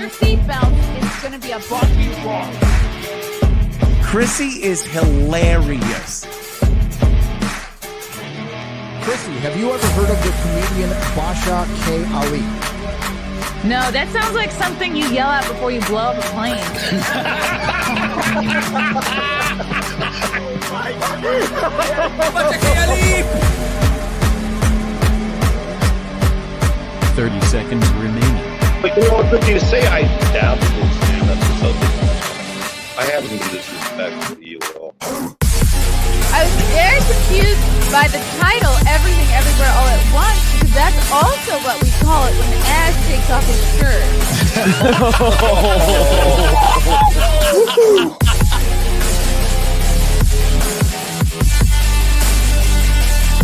your seatbelts. It's going to be a bumpy ride. Chrissie is hilarious. Chrissie, have you ever heard of the comedian Basha K. Ali? No, that sounds like something you yell at before you blow up a plane. 30 seconds remaining. But you know what good thing to say? I doubt people stand up to something. I haven't been disrespectful to you at all. I was very confused by the title, Everything Everywhere All at Once, because that's also what we call it when Ash takes off his shirt.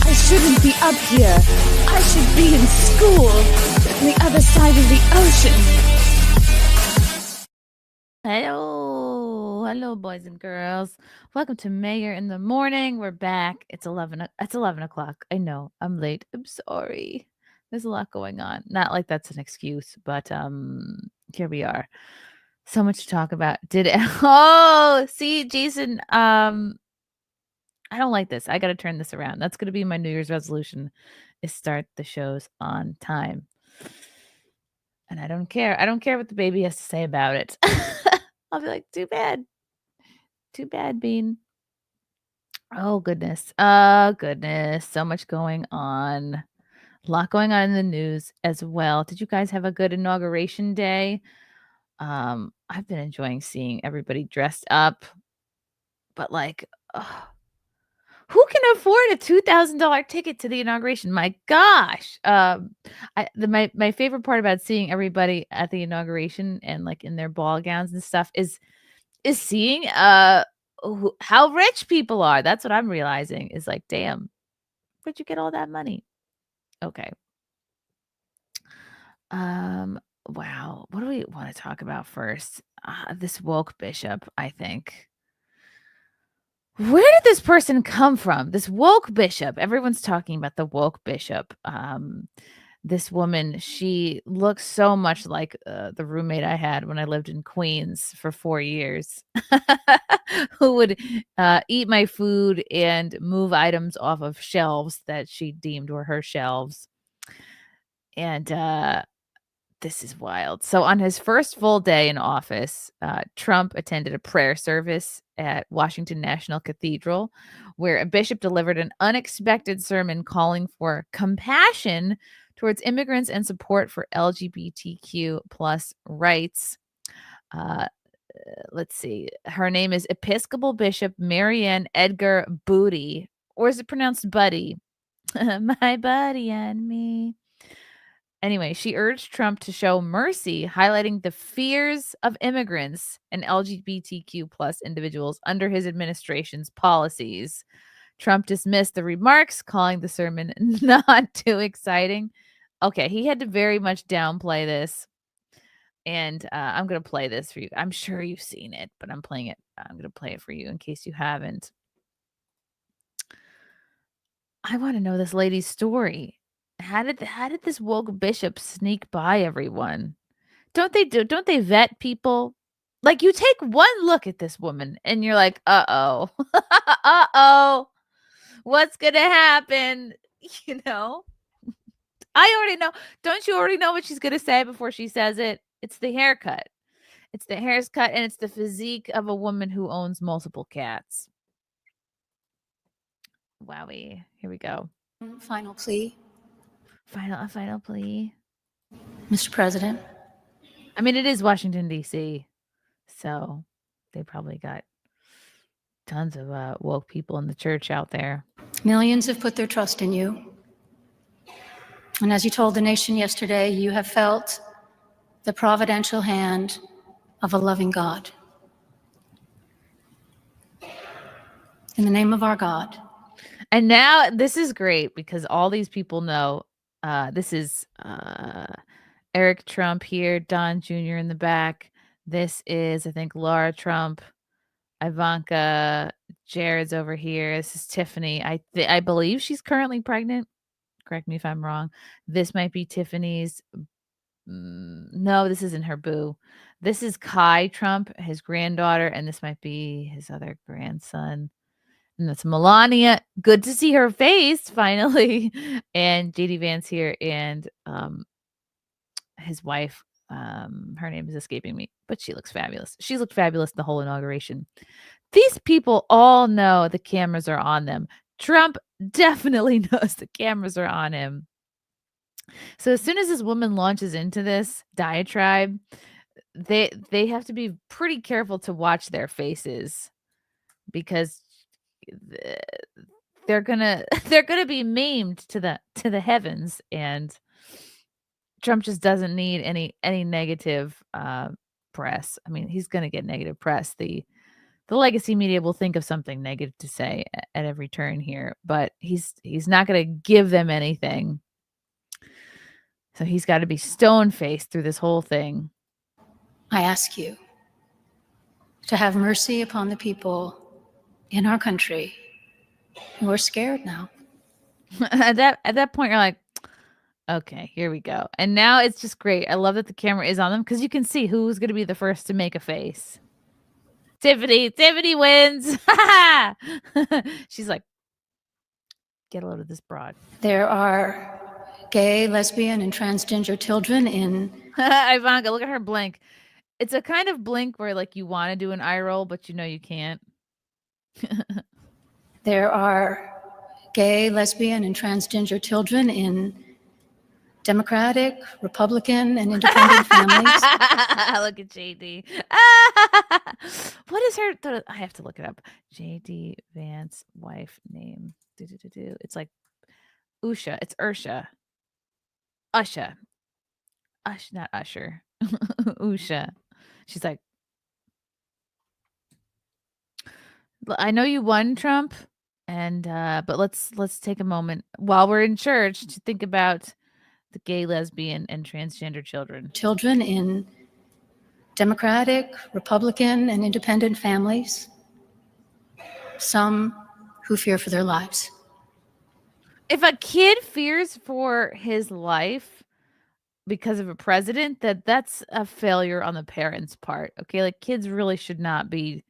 I shouldn't be up here. I should be in school on the other side of the ocean. Hello, boys and girls. Welcome to Mayor in the Morning. We're back. It's 11 o'clock. I know I'm late. I'm sorry. There's a lot going on. Not like that's an excuse, but here we are. So much to talk about. See, Jason, I don't like this. I got to turn this around. That's going to be my New Year's resolution, is start the shows on time. And I don't care. I don't care what the baby has to say about it. I'll be like, too bad. Too bad, Bean. Oh, goodness. So much going on. A lot going on in the news as well. Did you guys have a good inauguration day? I've been enjoying seeing everybody dressed up. But like, who can afford a $2,000 ticket to the inauguration? My gosh. My favorite part about seeing everybody at the inauguration and like in their ball gowns and stuff is seeing how rich people are. That's what I'm realizing, is like, damn, where'd you get all that money? Okay. Wow. What do we want to talk about first? This woke bishop, I think. Where did this person come from? This woke bishop. Everyone's talking about the woke bishop. This woman, she looks so much like the roommate I had when I lived in Queens for 4 years, who would eat my food and move items off of shelves that she deemed were her shelves. And this is wild. So on his first full day in office, Trump attended a prayer service at Washington National Cathedral, where a bishop delivered an unexpected sermon calling for compassion towards immigrants and support for LGBTQ plus rights. Let's see. Her name is Episcopal Bishop Marianne Edgar Budde, or is it pronounced Buddy? My buddy and me. Anyway, she urged Trump to show mercy, highlighting the fears of immigrants and LGBTQ plus individuals under his administration's policies. Trump dismissed the remarks, calling the sermon not too exciting. Okay, he had to very much downplay this. And I'm going to play this for you. I'm sure you've seen it, but I'm going to play it for you in case you haven't. I want to know this lady's story. How did this woke bishop sneak by everyone? Don't they vet people? Like, you take one look at this woman and you're like, uh-oh. Uh-oh. What's gonna happen? You know? I already know. Don't you already know what she's gonna say before she says it? It's the haircut. It's the haircut, and it's the physique of a woman who owns multiple cats. Wowie. Here we go. Final plea. Final plea. Mr. President. I mean, it is Washington, D.C., so they probably got tons of woke people in the church out there. Millions have put their trust in you. And as you told the nation yesterday, you have felt the providential hand of a loving God. In the name of our God. And now this is great because all these people know this is Eric Trump here, Don Jr. in the back. This is, I think, Laura Trump, Ivanka, Jared's over here. This is Tiffany. I believe she's currently pregnant. Correct me if I'm wrong. This might be Tiffany's No, this isn't her boo. This is Kai Trump, his granddaughter, and this might be his other grandson. And that's Melania. Good to see her face finally. And JD Vance here, and his wife. Her name is escaping me, but she looks fabulous. She looked fabulous the whole inauguration. These people all know the cameras are on them. Trump definitely knows the cameras are on him. So as soon as this woman launches into this diatribe, they have to be pretty careful to watch their faces, because they're gonna be memed to the heavens, and Trump just doesn't need any negative press. I mean, he's gonna get negative press. The legacy media will think of something negative to say at every turn here, but he's not gonna give them anything. So he's got to be stone-faced through this whole thing. I ask you to have mercy upon the people in our country who are scared now. At that point, you're like, okay, here we go. And now it's just great. I love that the camera is on them, because you can see who's going to be the first to make a face. Tiffany wins. She's like, get a load of this broad. There are gay, lesbian, and transgender children in... Ivanka, look at her blink. It's a kind of blink where, like, you want to do an eye roll, but you know you can't. There are gay, lesbian, and transgender children in Democratic, Republican, and independent families. Look at JD. What is her... I have to look it up. JD Vance wife name. It's like Usha. It's Ursha. Usha. Not Usher. Usha. She's like, I know you won, Trump, and but let's take a moment while we're in church to think about the gay, lesbian, and transgender children. Children in Democratic, Republican, and independent families. Some who fear for their lives. If a kid fears for his life because of a president, that's a failure on the parents' part. Okay, like, kids really should not be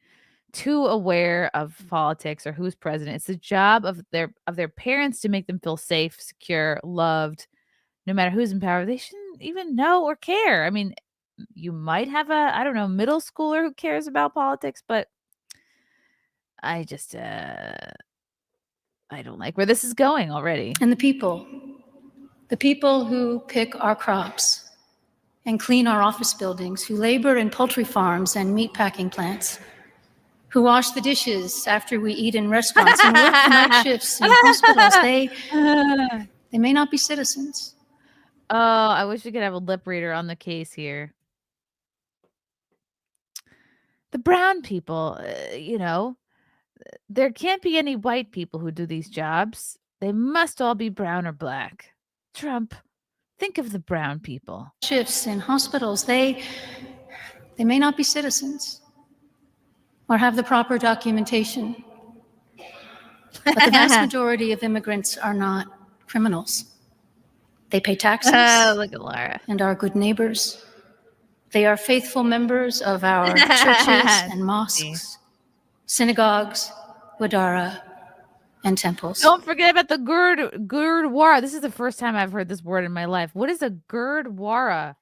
too aware of politics or who's president. It's the job of their parents to make them feel safe, secure, loved, no matter who's in power. They shouldn't even know or care. I mean, you might have a middle schooler who cares about politics, but I just I don't like where this is going already. And the people who pick our crops and clean our office buildings, who labor in poultry farms and meat packing plants, who wash the dishes after we eat in restaurants and work the night shifts in hospitals, they may not be citizens. Oh, I wish we could have a lip reader on the case here. The brown people, there can't be any white people who do these jobs. They must all be brown or black. Trump, think of the brown people. Shifts in hospitals, they may not be citizens or have the proper documentation. But the vast majority of immigrants are not criminals. They pay taxes. Oh, look at Laura. And are good neighbors. They are faithful members of our churches and mosques, synagogues, wadara, and temples. Don't forget about the Gurdwara. This is the first time I've heard this word in my life. What is a Gurdwara?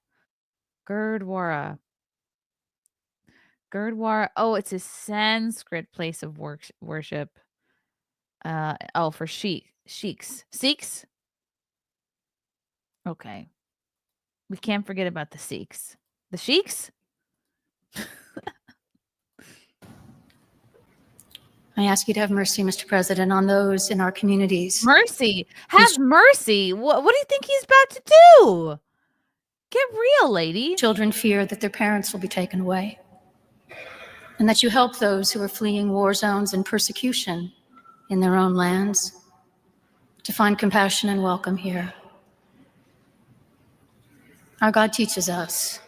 Gurdwara. Oh, it's a Sanskrit place of worship. For sheiks. Sikhs? Okay. We can't forget about the Sikhs. The sheiks? I ask you to have mercy, Mr. President, on those in our communities. Mercy. Have mercy. What do you think he's about to do? Get real, lady. Children fear that their parents will be taken away, and that you help those who are fleeing war zones and persecution in their own lands to find compassion and welcome here. Our God teaches us.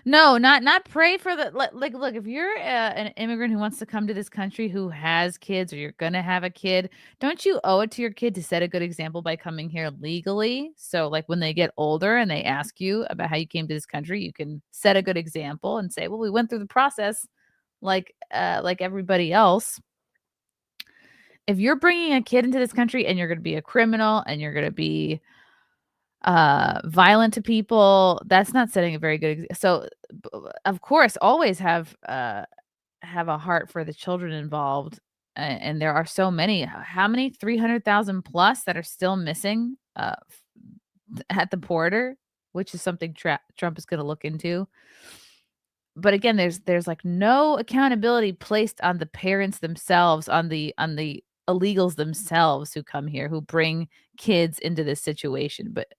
No, not pray for the like, look, if you're an immigrant who wants to come to this country who has kids or you're gonna have a kid, don't you owe it to your kid to set a good example by coming here legally? So, like, when they get older and they ask you about how you came to this country, you can set a good example and say, "Well, we went through the process like everybody else." If you're bringing a kid into this country and you're gonna be a criminal and you're gonna be violent to people, that's not setting a very good so of course always have a heart for the children involved, and there are so many. How many? 300,000 plus that are still missing at the border, which is something Trump is going to look into. But again, there's like no accountability placed on the parents themselves, on the illegals themselves who come here, who bring kids into this situation. But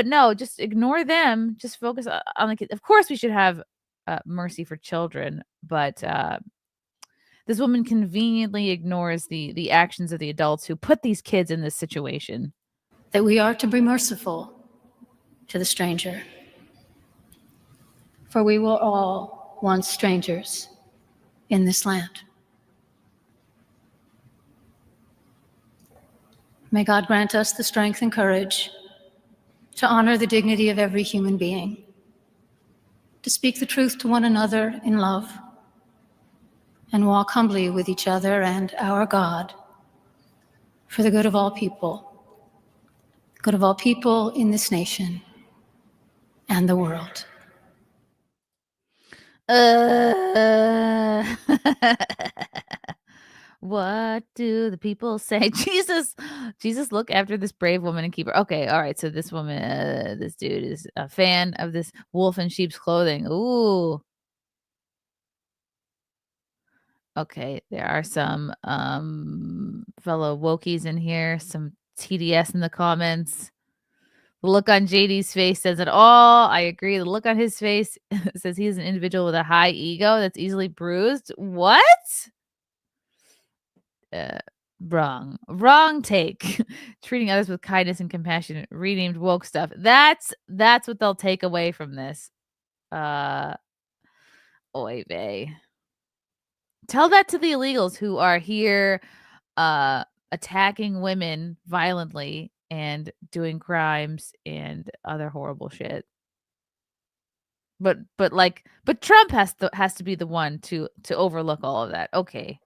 no, just ignore them. Just focus on the kids. Of course, we should have mercy for children, but this woman conveniently ignores the actions of the adults who put these kids in this situation. That we are to be merciful to the stranger. For we were all once strangers in this land. May God grant us the strength and courage to honor the dignity of every human being, to speak the truth to one another in love, and walk humbly with each other and our God for the good of all people in this nation and the world. What do the people say? Jesus, look after this brave woman and keep her. Okay, all right. So this woman, this dude is a fan of this wolf in sheep's clothing. Ooh. Okay, there are some fellow wokies in here, some TDS in the comments. The look on JD's face says it all. I agree. The look on his face says he's an individual with a high ego that's easily bruised. What? Wrong take. Treating others with kindness and compassion, renamed woke stuff. That's what they'll take away from this. Oy vey. Tell that to the illegals who are here attacking women violently and doing crimes and other horrible shit. But Trump has to be the one to overlook all of that. Okay.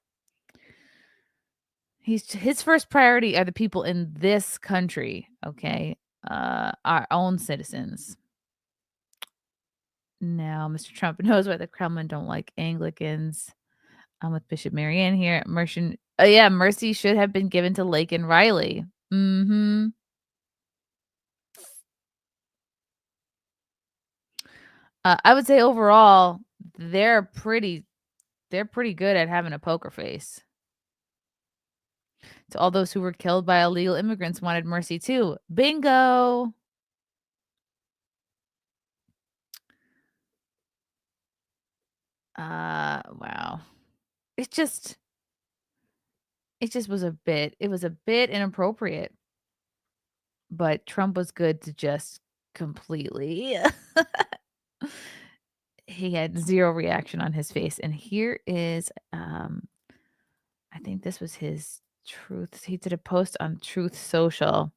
His first priority are the people in this country, okay? Our own citizens. Now, Mr. Trump knows why the Kremlin don't like Anglicans. I'm with Bishop Marianne here. Mercy should have been given to Lake and Riley. Mm-hmm. I would say overall, they're pretty good at having a poker face. To all those who were killed by illegal immigrants wanted mercy too. Bingo. Wow. It just was a bit inappropriate. But Trump was good to just completely he had zero reaction on his face. And here is I think this was his Truth. He did a post on Truth Social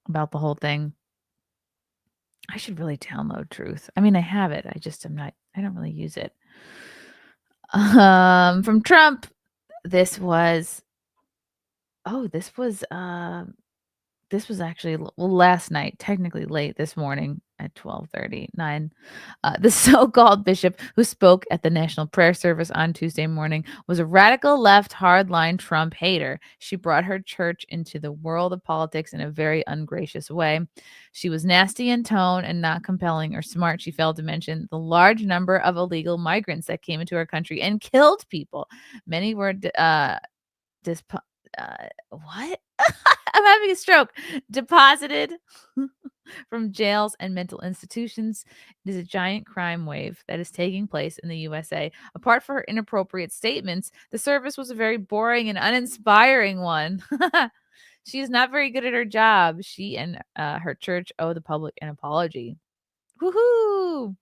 about the whole thing. I should really download Truth. I mean, I have it. I don't really use it. From Trump, this was actually last night, technically late this morning at 12:39. The so-called bishop who spoke at the National Prayer Service on Tuesday morning was a radical left hardline Trump hater. She brought her church into the world of politics in a very ungracious way. She was nasty in tone and not compelling or smart. She failed to mention the large number of illegal migrants that came into our country and killed people. Many were what? I'm having a stroke. Deposited from jails and mental institutions. It is a giant crime wave that is taking place in the USA. Apart from her inappropriate statements, the service was a very boring and uninspiring one. She is not very good at her job. She and her church owe the public an apology. Woohoo!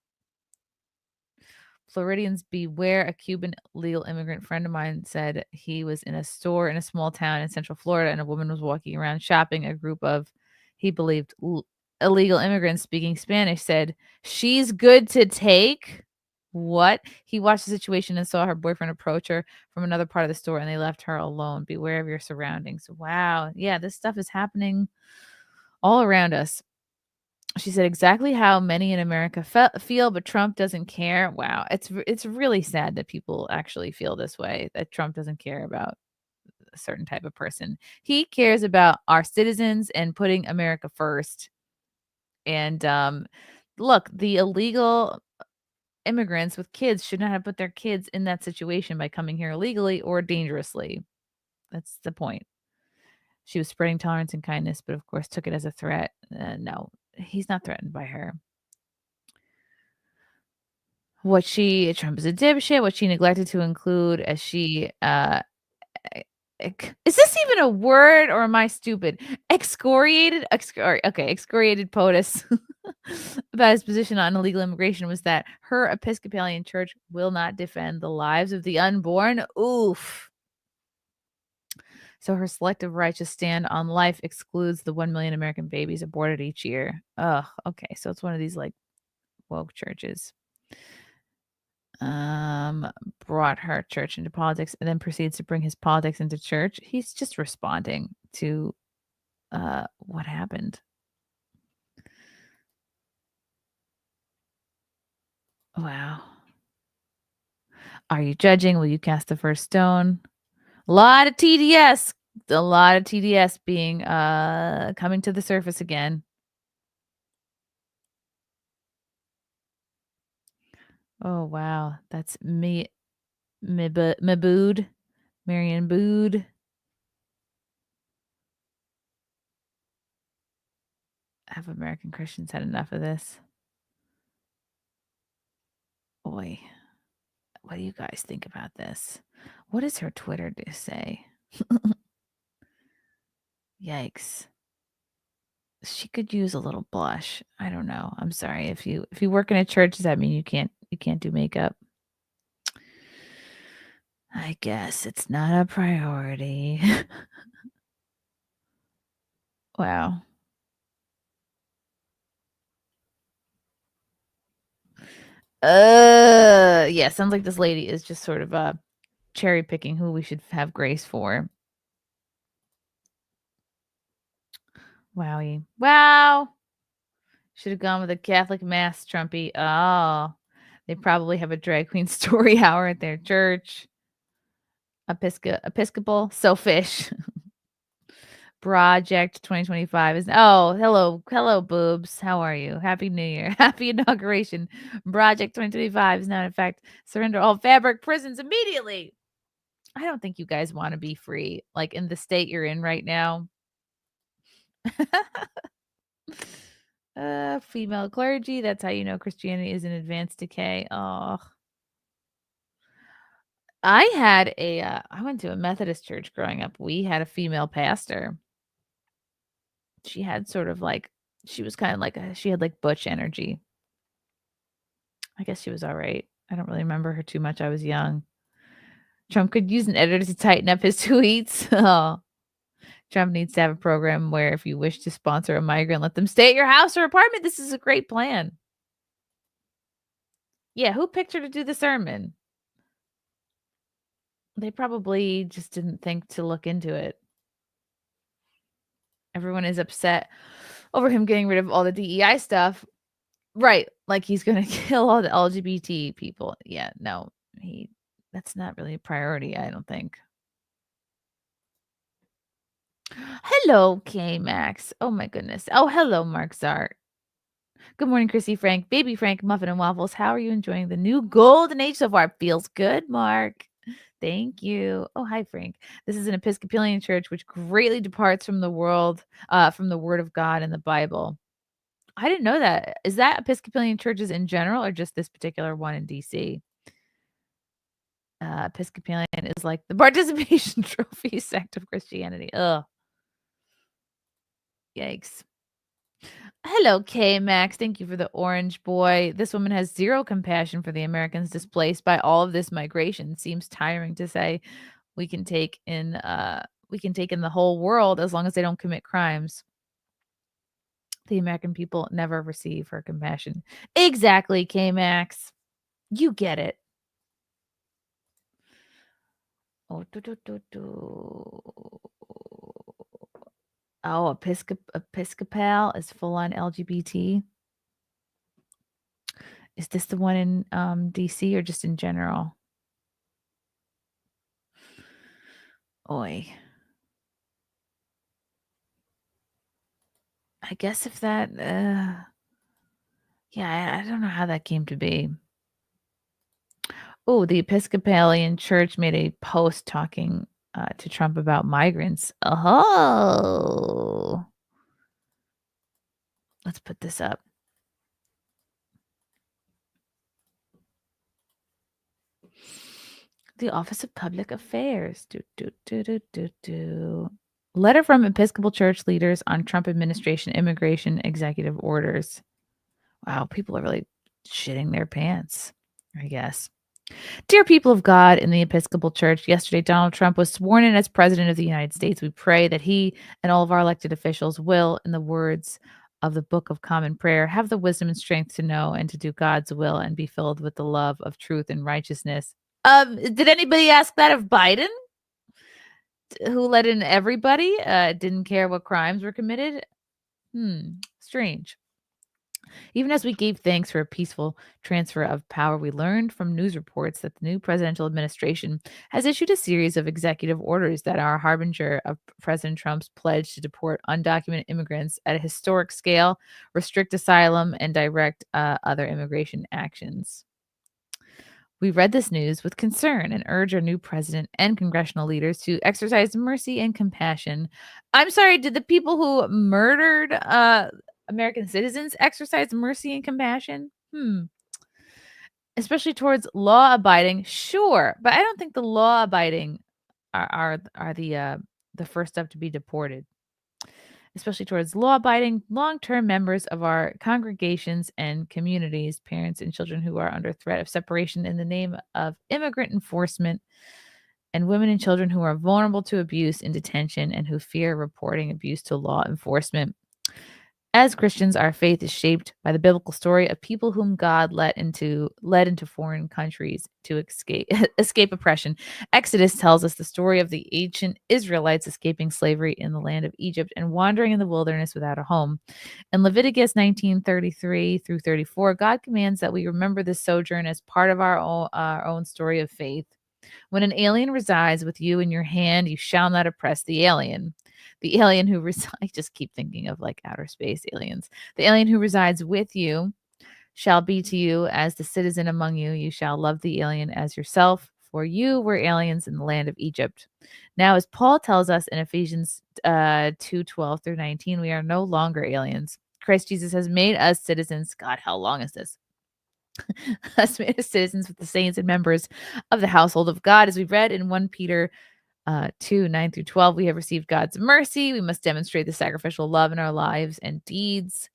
Floridians beware. A Cuban legal immigrant friend of mine said he was in a store in a small town in Central Florida, and a woman was walking around shopping. A group of, he believed, illegal immigrants speaking Spanish said, "She's good to take." What? He watched the situation and saw her boyfriend approach her from another part of the store, and they left her alone. Beware of your surroundings. Wow. Yeah, this stuff is happening all around us. She said exactly how many in America feel, but Trump doesn't care. Wow, it's really sad that people actually feel this way, that Trump doesn't care about a certain type of person. He cares about our citizens and putting America first. And look, the illegal immigrants with kids should not have put their kids in that situation by coming here illegally or dangerously. That's the point. She was spreading tolerance and kindness, but of course took it as a threat. No, he's not threatened by her. Trump is a dipshit, what she neglected to include as she, is this even a word or am I stupid? Excoriated POTUS about his position on illegal immigration was that her Episcopalian church will not defend the lives of the unborn. Oof. So her selective righteous stand on life excludes the 1 million American babies aborted each year. Oh, okay. So it's one of these like woke churches. Brought her church into politics and then proceeds to bring his politics into church. He's just responding to what happened. Wow. Are you judging? Will you cast the first stone? A lot of TDS being coming to the surface again. Oh wow, that's Marianne Budde. Have American Christians had enough of this? Boy, what do you guys think about this? What does her Twitter say? Yikes. She could use a little blush. I don't know. I'm sorry. If you work in a church, does that mean you can't do makeup? I guess it's not a priority. Wow. Yeah, sounds like this lady is just sort of cherry picking who we should have grace for. Wowie. Wow. Should have gone with a Catholic mass, Trumpy. Oh, they probably have a drag queen story hour at their church. Episcopal Selfish. Project 2025 is hello boobs. How are you? Happy New Year. Happy Inauguration. Project 2025 is now in effect. Surrender all fabric prisons immediately. I don't think you guys want to be free, like in the state you're in right now. Female clergy. That's how you know Christianity is in advanced decay. Oh, I went to a Methodist church growing up. We had a female pastor. She had sort of like, she was kind of like she had like butch energy. I guess she was all right. I don't really remember her too much. I was young. Trump could use an editor to tighten up his tweets. Oh. Trump needs to have a program where if you wish to sponsor a migrant, let them stay at your house or apartment. This is a great plan. Yeah, who picked her to do the sermon? They probably just didn't think to look into it. Everyone is upset over him getting rid of all the DEI stuff. Right. Like he's going to kill all the LGBT people. Yeah, no, that's not really a priority, I don't think. Hello, K-Max. Oh my goodness. Oh, hello, Mark Zart. Good morning, Chrissy, Frank, Baby Frank, Muffin and Waffles. How are you enjoying the new golden age so far? Feels good, Mark. Thank you. Oh, hi, Frank. This is an Episcopalian church which greatly departs from the word of God in the Bible. I didn't know that. Is that Episcopalian churches in general or just this particular one in DC? Episcopalian is like the participation trophy sect of Christianity. Ugh. Yikes. Hello, K Max. Thank you for the orange boy. This woman has zero compassion for the Americans displaced by all of this migration. Seems tiring to say we can take in the whole world as long as they don't commit crimes. The American people never receive her compassion. Exactly, K Max. You get it. Oh, Oh, Episcopal is full on LGBT. Is this the one in DC or just in general? Oi. I guess if that yeah, I don't know how that came to be. Oh, the Episcopalian Church made a post talking to Trump about migrants. Oh. Let's put this up. The Office of Public Affairs. Letter from Episcopal Church leaders on Trump administration immigration executive orders. Wow, people are really shitting their pants, I guess. Dear people of God in the Episcopal Church, yesterday Donald Trump was sworn in as President of the United States. We pray that he and all of our elected officials will, in the words of the Book of Common Prayer, have the wisdom and strength to know and to do God's will and be filled with the love of truth and righteousness. Did anybody ask that of Biden? Who let in everybody? Didn't care what crimes were committed? Strange. Even as we gave thanks for a peaceful transfer of power, we learned from news reports that the new presidential administration has issued a series of executive orders that are a harbinger of President Trump's pledge to deport undocumented immigrants at a historic scale, restrict asylum, and direct other immigration actions. We read this news with concern and urge our new president and congressional leaders to exercise mercy and compassion. I'm sorry, did the people who murdered American citizens exercise mercy and compassion? Especially towards law-abiding, sure, but I don't think the law-abiding are the first up to be deported. Especially towards law-abiding, long-term members of our congregations and communities, parents and children who are under threat of separation in the name of immigrant enforcement, and women and children who are vulnerable to abuse in detention and who fear reporting abuse to law enforcement. As Christians, our faith is shaped by the biblical story of people whom God led into foreign countries to escape oppression. Exodus tells us the story of the ancient Israelites escaping slavery in the land of Egypt and wandering in the wilderness without a home. In Leviticus 19:33 through 34, God commands that we remember this sojourn as part of our own story of faith. When an alien resides with you in your hand, you shall not oppress the alien. The alien who I just keep thinking of like outer space aliens. The alien who resides with you shall be to you as the citizen among you. You shall love the alien as yourself, for you were aliens in the land of Egypt. Now, as Paul tells us in Ephesians 2:12 through 19, we are no longer aliens. Christ Jesus has made us citizens. God, how long is this? Has made us citizens with the saints and members of the household of God. As we read in 1 Peter 2:9 through 12, we have received God's mercy. We must demonstrate the sacrificial love in our lives and deeds.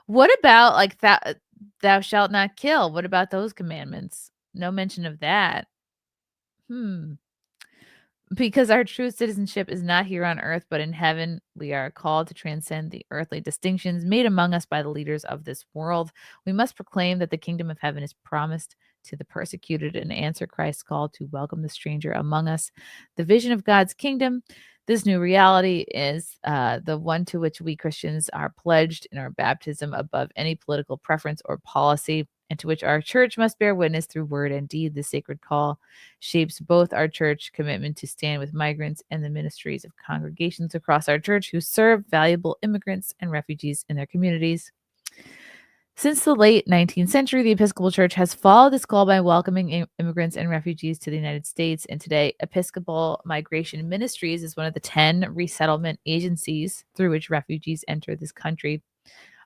What about like that? Thou shalt not kill. What about those commandments? No mention of that. Because our true citizenship is not here on earth, but in heaven, we are called to transcend the earthly distinctions made among us by the leaders of this world. We must proclaim that the kingdom of heaven is promised to the persecuted and answer Christ's call to welcome the stranger among us. The vision of God's kingdom, this new reality, is the one to which we Christians are pledged in our baptism above any political preference or policy, and to which our church must bear witness through word and deed. The sacred call shapes both our church commitment to stand with migrants and the ministries of congregations across our church who serve valuable immigrants and refugees in their communities. Since the late 19th century, the Episcopal Church has followed this call by welcoming immigrants and refugees to the United States. And today, Episcopal Migration Ministries is one of the 10 resettlement agencies through which refugees enter this country.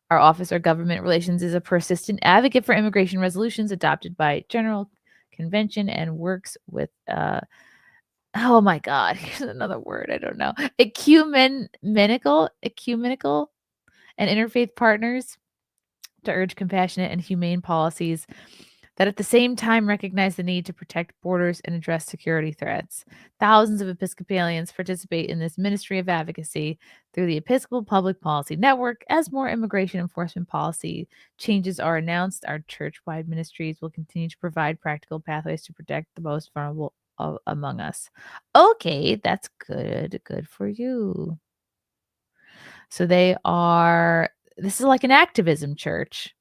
Our Office of Government Relations is a persistent advocate for immigration resolutions adopted by General Convention and works with, oh my God, here's another word, I don't know, ecumenical and interfaith partners to urge compassionate and humane policies that at the same time recognize the need to protect borders and address security threats. Thousands of Episcopalians participate in this ministry of advocacy through the Episcopal Public Policy Network. As more immigration enforcement policy changes are announced, our church-wide ministries will continue to provide practical pathways to protect the most vulnerable among us. Okay, that's good. Good for you. So this is like an activism church.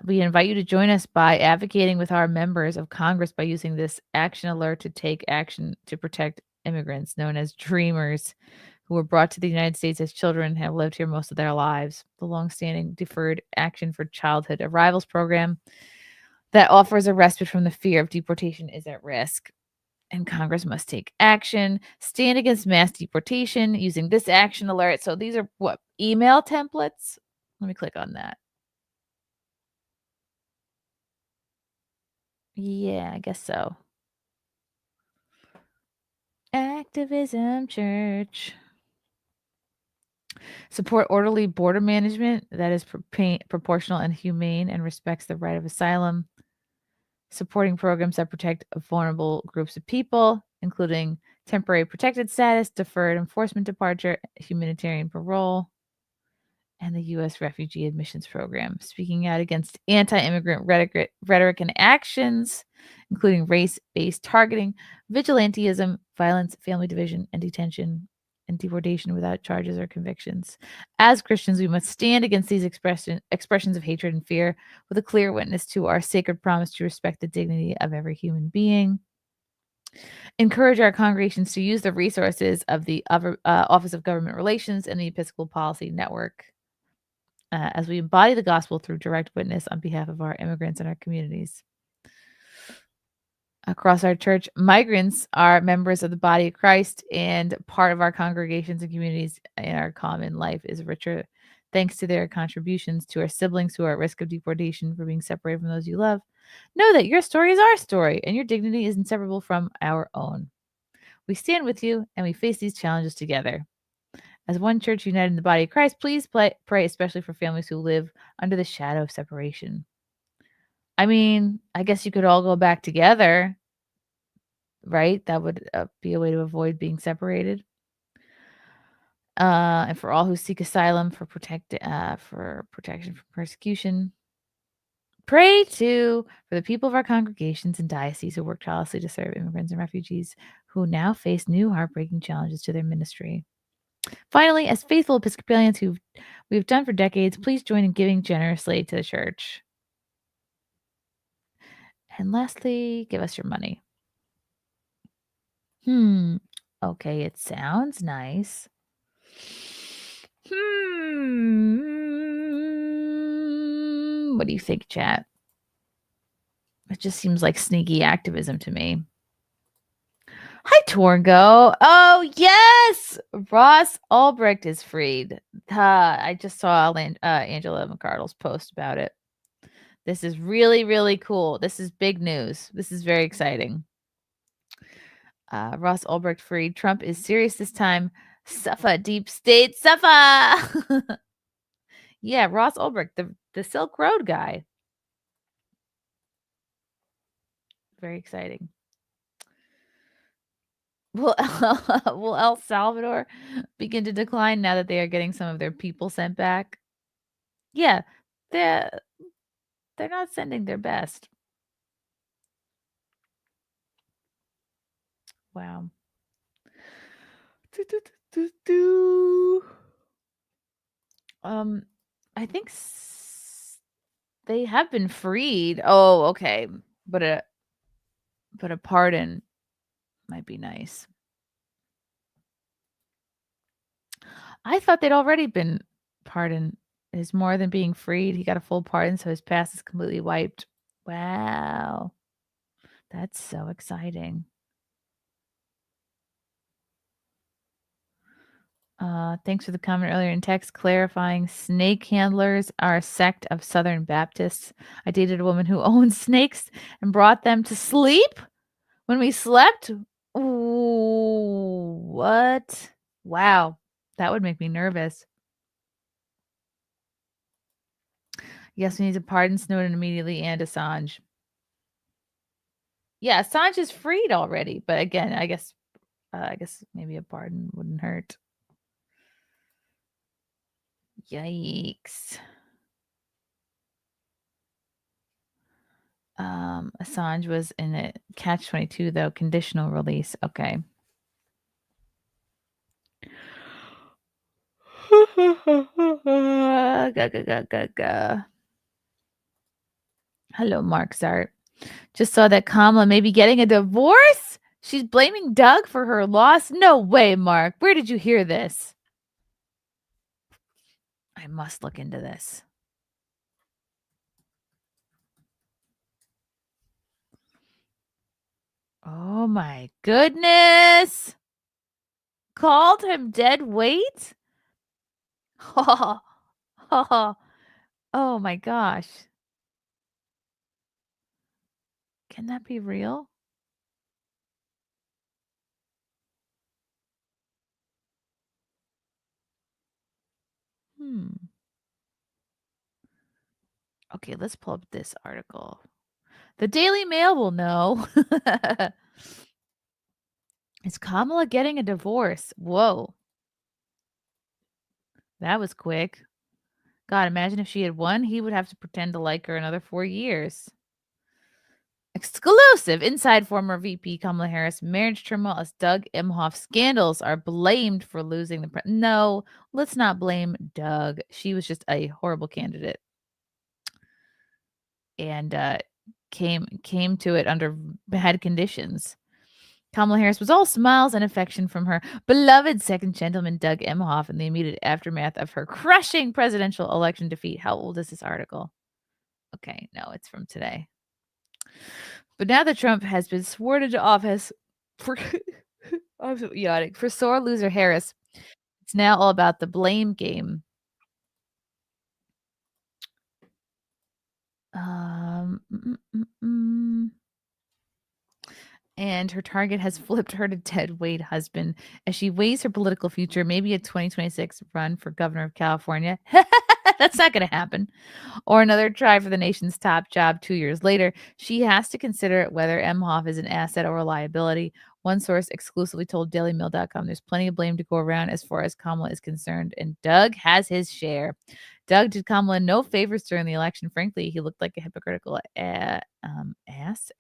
We invite you to join us by advocating with our members of Congress by using this action alert to take action to protect immigrants, known as Dreamers, who were brought to the United States as children and have lived here most of their lives. The longstanding Deferred Action for Childhood Arrivals program that offers a respite from the fear of deportation is at risk. And Congress must take action, stand against mass deportation using this action alert. So these are what? Email templates? Let me click on that. Yeah, I guess so. Activism church. Support orderly border management that is proportional and humane and respects the right of asylum. Supporting programs that protect vulnerable groups of people, including temporary protected status, deferred enforcement departure, humanitarian parole, and the U.S. Refugee Admissions Program. Speaking out against anti-immigrant rhetoric and actions, including race-based targeting, vigilantism, violence, family division, and detention, and deportation without charges or convictions. As Christians, we must stand against these expressions of hatred and fear with a clear witness to our sacred promise to respect the dignity of every human being. Encourage our congregations to use the resources of the Office of Government Relations and the Episcopal Policy Network as we embody the gospel through direct witness on behalf of our immigrants and our communities. Across our church, migrants are members of the body of Christ, and part of our congregations and communities in our common life is richer thanks to their contributions to our siblings who are at risk of deportation for being separated from those you love. Know that your story is our story, and your dignity is inseparable from our own. We stand with you, and we face these challenges together. As one church united in the body of Christ, please pray especially for families who live under the shadow of separation. I mean, I guess you could all go back together, right? That would be a way to avoid being separated. And for all who seek asylum, for protection from persecution. Pray too for the people of our congregations and dioceses who work tirelessly to serve immigrants and refugees who now face new heartbreaking challenges to their ministry. Finally, as faithful Episcopalians who we've done for decades, please join in giving generously to the church. And lastly, give us your money. Okay, it sounds nice. What do you think, chat? It just seems like sneaky activism to me. Hi, Torgo. Oh, yes! Ross Ulbricht is freed. I just saw Angela McArdle's post about it. This is really, really cool. This is big news. This is very exciting. Ross Ulbricht freed. Trump is serious this time. Suffer, deep state, suffer! Yeah, Ross Ulbricht, the Silk Road guy. Very exciting. Will El Salvador begin to decline now that they are getting some of their people sent back? Yeah, they're not sending their best. Wow. I think they have been freed. Oh, okay, but a pardon might be nice. I thought they'd already been pardoned. It is more than being freed. He got a full pardon, so his past is completely wiped. Wow. That's so exciting. Thanks for the comment earlier in text clarifying snake handlers are a sect of Southern Baptists. I dated a woman who owned snakes and brought them to sleep when we slept. Ooh, what? Wow. That would make me nervous. Yes, we need to pardon Snowden immediately and Assange. Yeah, Assange is freed already, but again, I guess maybe a pardon wouldn't hurt. Yikes. Assange was in a catch-22 though, conditional release. Okay. Hello, Mark Zart. Just saw that Kamala may be getting a divorce. She's blaming Doug for her loss. No way, Mark. Where did you hear this? I must look into this. Oh my goodness. Called him dead weight? Oh my gosh. Can that be real? Okay, let's pull up this article. The Daily Mail will know. Is Kamala getting a divorce? Whoa. That was quick. God, imagine if she had won, he would have to pretend to like her another 4 years. Exclusive. Inside former VP Kamala Harris marriage turmoil as Doug Emhoff scandals are blamed for losing the No, let's not blame Doug. She was just a horrible candidate. And came to it under bad conditions. Kamala Harris was all smiles and affection from her beloved second gentleman, Doug Emhoff, in the immediate aftermath of her crushing presidential election defeat. How old is this article? Okay, no, it's from today. But now that Trump has been sworn into office for for sore loser Harris, it's now all about the blame game. And her target has flipped her to dead weight husband as she weighs her political future, maybe a 2026 run for governor of California. That's not going to happen. Or another try for the nation's top job 2 years later. She has to consider whether Emhoff is an asset or a liability. One source exclusively told DailyMail.com there's plenty of blame to go around as far as Kamala is concerned, and Doug has his share. Doug did Kamala no favors during the election. Frankly, he looked like a hypocritical ass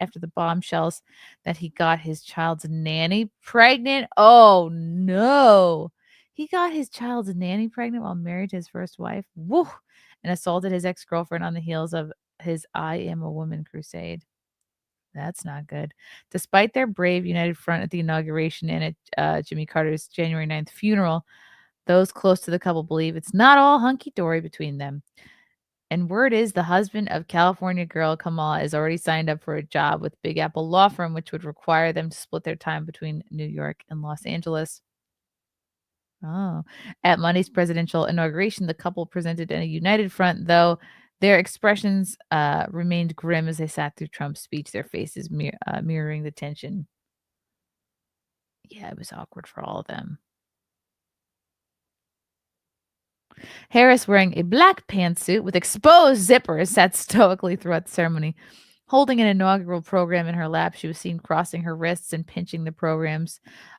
after the bombshells that he got his child's nanny pregnant. Oh, no. He got his child's nanny pregnant while married to his first wife. Woo! And assaulted his ex-girlfriend on the heels of his I Am a Woman crusade. That's not good. Despite their brave united front at the inauguration and at Jimmy Carter's January 9th funeral, those close to the couple believe it's not all hunky-dory between them. And word is the husband of California girl Kamala is already signed up for a job with Big Apple Law Firm, which would require them to split their time between New York and Los Angeles. Oh, at Monday's presidential inauguration, the couple presented in a united front, though their expressions remained grim as they sat through Trump's speech, their faces mirroring the tension. Yeah, it was awkward for all of them. Harris, wearing a black pantsuit with exposed zippers, sat stoically throughout the ceremony. Holding an inaugural program in her lap, she was seen crossing her wrists and pinching the program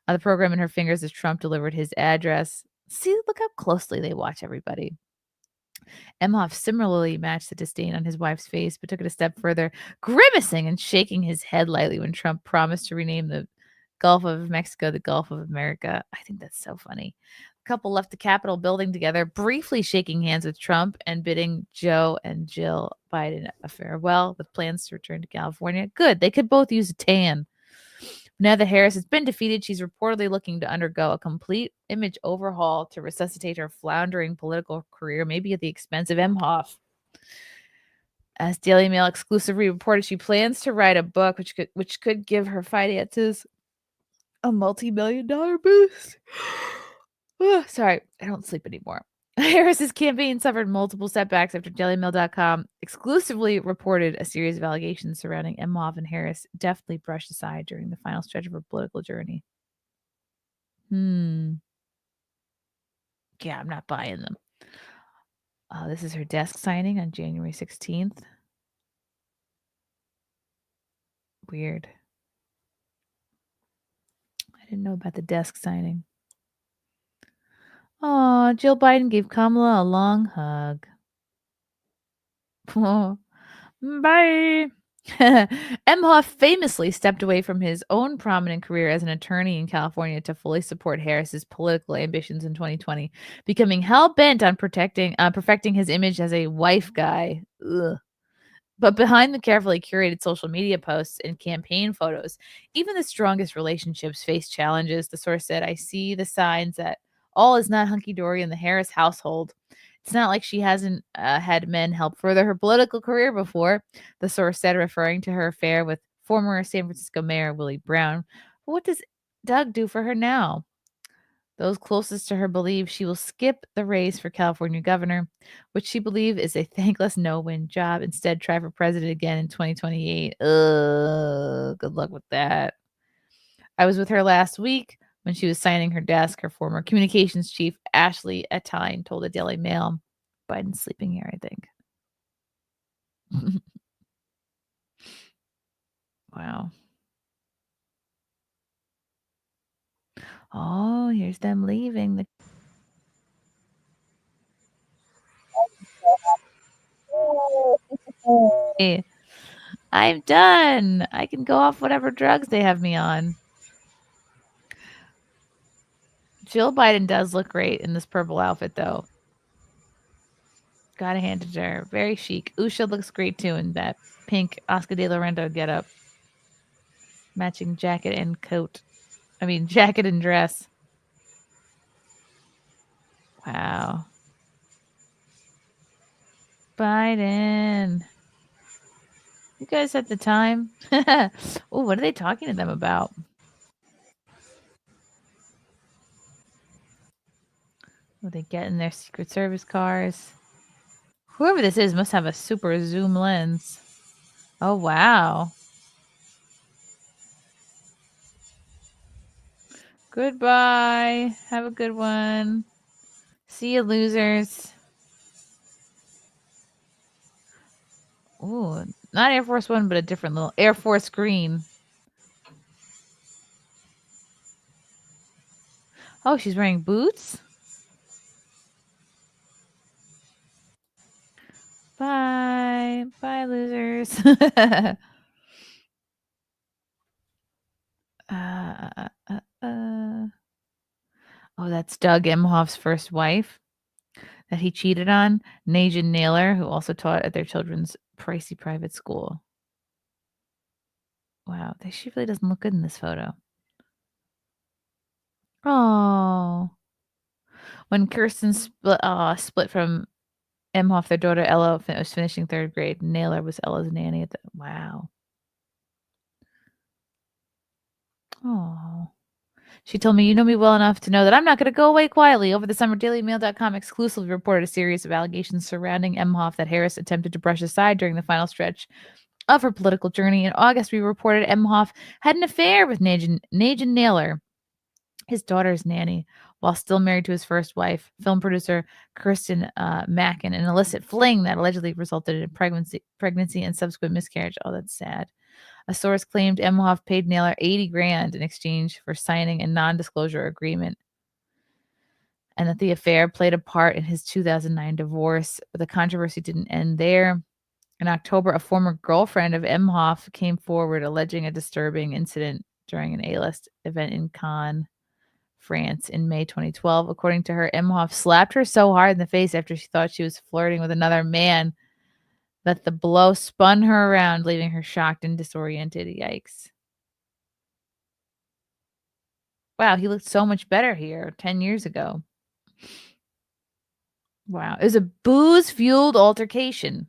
in her fingers as Trump delivered his address. See, look how closely they watch everybody. Emhoff similarly matched the disdain on his wife's face, but took it a step further, grimacing and shaking his head lightly when Trump promised to rename the Gulf of Mexico the Gulf of America. I think that's so funny. The couple left the Capitol building together, briefly shaking hands with Trump and bidding Joe and Jill Biden a farewell with plans to return to California. Good. They could both use a tan. Now that Harris has been defeated, she's reportedly looking to undergo a complete image overhaul to resuscitate her floundering political career, maybe at the expense of Emhoff. As Daily Mail exclusively reported, she plans to write a book which could give her finances a multi-million-dollar boost. Sorry, I don't sleep anymore. Harris's campaign suffered multiple setbacks after DailyMail.com exclusively reported a series of allegations surrounding Emhoff and Harris deftly brushed aside during the final stretch of her political journey. Yeah, I'm not buying them. Oh, this is her desk signing on January 16th. Weird. I didn't know about the desk signing. Oh, Jill Biden gave Kamala a long hug. Bye. Emhoff famously stepped away from his own prominent career as an attorney in California to fully support Harris's political ambitions in 2020, becoming hell-bent on perfecting his image as a wife guy. Ugh. But behind the carefully curated social media posts and campaign photos, even the strongest relationships face challenges. The source said, I see the signs that all is not hunky dory in the Harris household. It's not like she hasn't had men help further her political career before, the source said, referring to her affair with former San Francisco Mayor Willie Brown. But what does Doug do for her now? Those closest to her believe she will skip the race for California governor, which she believes is a thankless no-win job. Instead, try for president again in 2028. Good luck with that. I was with her last week when she was signing her desk. Her former communications chief, Ashley Attine, told the Daily Mail. Biden's sleeping here, I think. Wow. Oh, here's them leaving. I'm done. I can go off whatever drugs they have me on. Jill Biden does look great in this purple outfit, though. Gotta hand it to her. Very chic. Usha looks great, too, in that pink Oscar de la Renta getup. Matching jacket and coat. I mean, jacket and dress. Wow. Biden. You guys at the time? Oh, what are they talking to them about? Will they get in their Secret Service cars? Whoever this is must have a super zoom lens. Oh, wow. Goodbye. Have a good one. See you, losers. Ooh, not Air Force One, but a different little Air Force Green. Oh, she's wearing boots? Bye. Bye, losers. Oh, that's Doug Emhoff's first wife that he cheated on, Najan Naylor, who also taught at their children's pricey private school. Wow, she really doesn't look good in this photo. Oh. When Kirsten split from Emhoff, their daughter Ella was finishing third grade. Naylor was Ella's nanny at the wow. Oh. She told me, you know me well enough to know that I'm not going to go away quietly. Over the summer, DailyMail.com exclusively reported a series of allegations surrounding Emhoff that Harris attempted to brush aside during the final stretch of her political journey. In August, we reported Emhoff had an affair with Najan Naylor, his daughter's nanny, while still married to his first wife, film producer Kirsten Mackin, an illicit fling that allegedly resulted in pregnancy and subsequent miscarriage. Oh, that's sad. A source claimed Emhoff paid Naylor $80,000 in exchange for signing a non-disclosure agreement, and that the affair played a part in his 2009 divorce. But the controversy didn't end there. In October, a former girlfriend of Emhoff came forward alleging a disturbing incident during an A-list event in Cannes, France in May 2012. According to her, Emhoff slapped her so hard in the face after she thought she was flirting with another man that the blow spun her around, leaving her shocked and disoriented. Yikes. Wow, he looked so much better here 10 years ago. Wow. It was a booze-fueled altercation.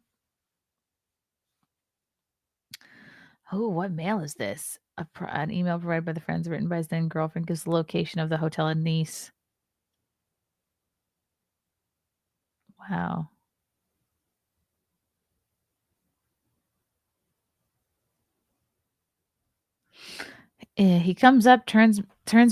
Oh, what mail is this? An email provided by the friends written by his then girlfriend gives the location of the hotel in Nice. Wow. He comes up, turns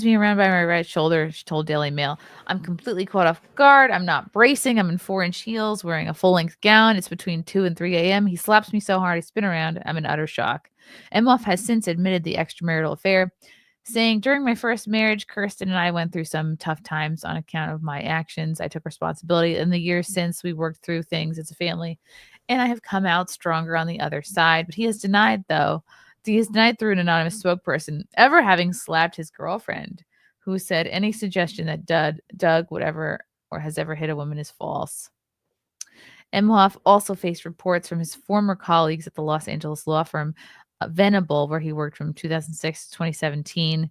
me around by my right shoulder. She told Daily Mail. I'm completely caught off guard. I'm not bracing. I'm in 4-inch heels, wearing a full-length gown. It's between 2 and 3 a.m. He slaps me so hard I spin around. I'm in utter shock. Emhoff has since admitted the extramarital affair, saying, during my first marriage, Kirsten and I went through some tough times on account of my actions. I took responsibility. In the years since, we worked through things as a family, and I have come out stronger on the other side. But he has denied, though. He has denied through an anonymous spokesperson ever having slapped his girlfriend, who said any suggestion that Doug would ever or has ever hit a woman is false. Emhoff also faced reports from his former colleagues at the Los Angeles law firm Venable, where he worked from 2006 to 2017.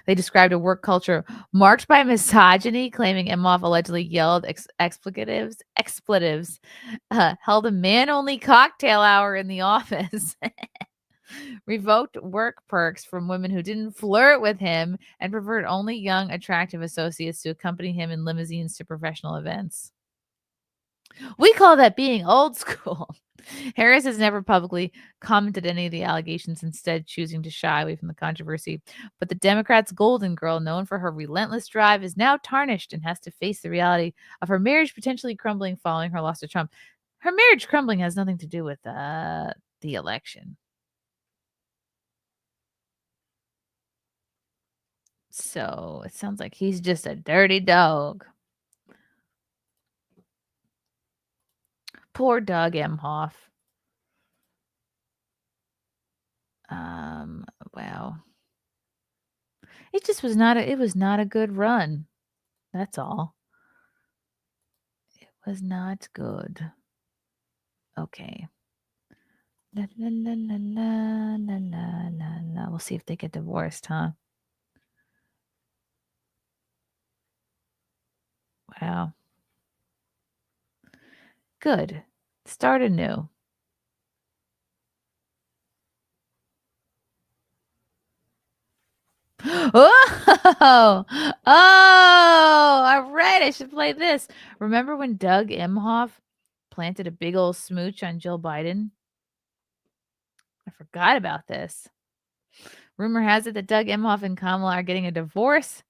They described a work culture marked by misogyny, claiming Emhoff allegedly yelled expletives, held a man-only cocktail hour in the office, revoked work perks from women who didn't flirt with him, and preferred only young, attractive associates to accompany him in limousines to professional events. We call that being old school. Harris has never publicly commented any of the allegations, instead choosing to shy away from the controversy. But the Democrats' golden girl, known for her relentless drive, is now tarnished and has to face the reality of her marriage potentially crumbling following her loss to Trump. Her marriage crumbling has nothing to do with the election. So it sounds like he's just a dirty dog. Poor Doug Emhoff. Wow. It just was not a good run. That's all. It was not good. Okay. La la la la la la la la la. We'll see if they get divorced, huh? Wow. Good. Start anew. Oh, all right. I should play this. Remember when Doug Emhoff planted a big old smooch on Jill Biden? I forgot about this. Rumor has it that Doug Emhoff and Kamala are getting a divorce.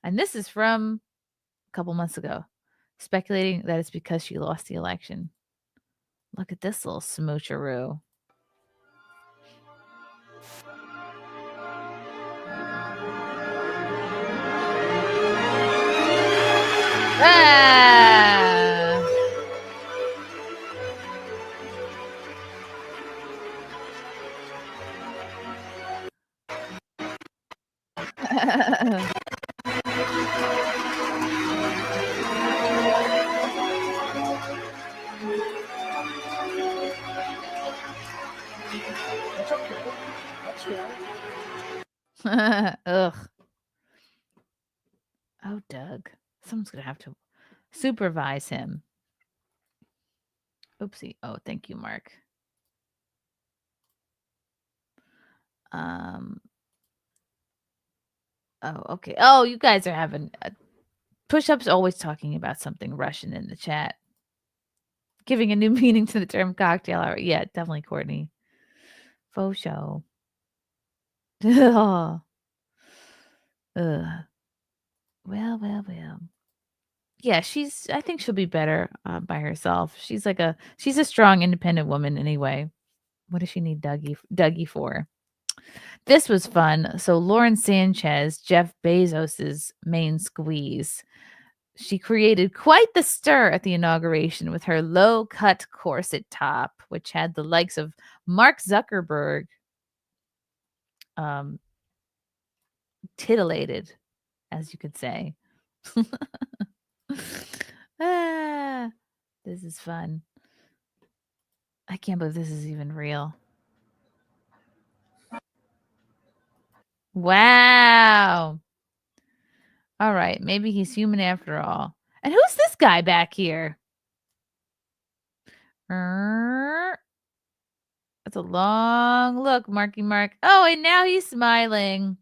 And this is from a couple months ago, speculating that it's because she lost the election. Look at this little smoocheroo. Ah! Ugh. Oh, Doug. Someone's going to have to supervise him. Oopsie. Oh, thank you, Mark. Oh, okay. Oh, you guys are having Push-Up's always talking about something Russian in the chat. Giving a new meaning to the term cocktail hour. Yeah, definitely, Courtney. Faux show. Oh. Ugh. Well. Yeah, I think she'll be better by herself. She's a strong, independent woman anyway. What does she need Dougie for? This was fun. So Lauren Sanchez, Jeff Bezos's main squeeze. She created quite the stir at the inauguration with her low-cut corset top, which had the likes of Mark Zuckerberg titillated, as you could say. This is fun. I can't believe this is even real. Wow. All right. Maybe he's human after all. And who's this guy back here? That's a long look, Marky Mark. Oh, and now he's smiling.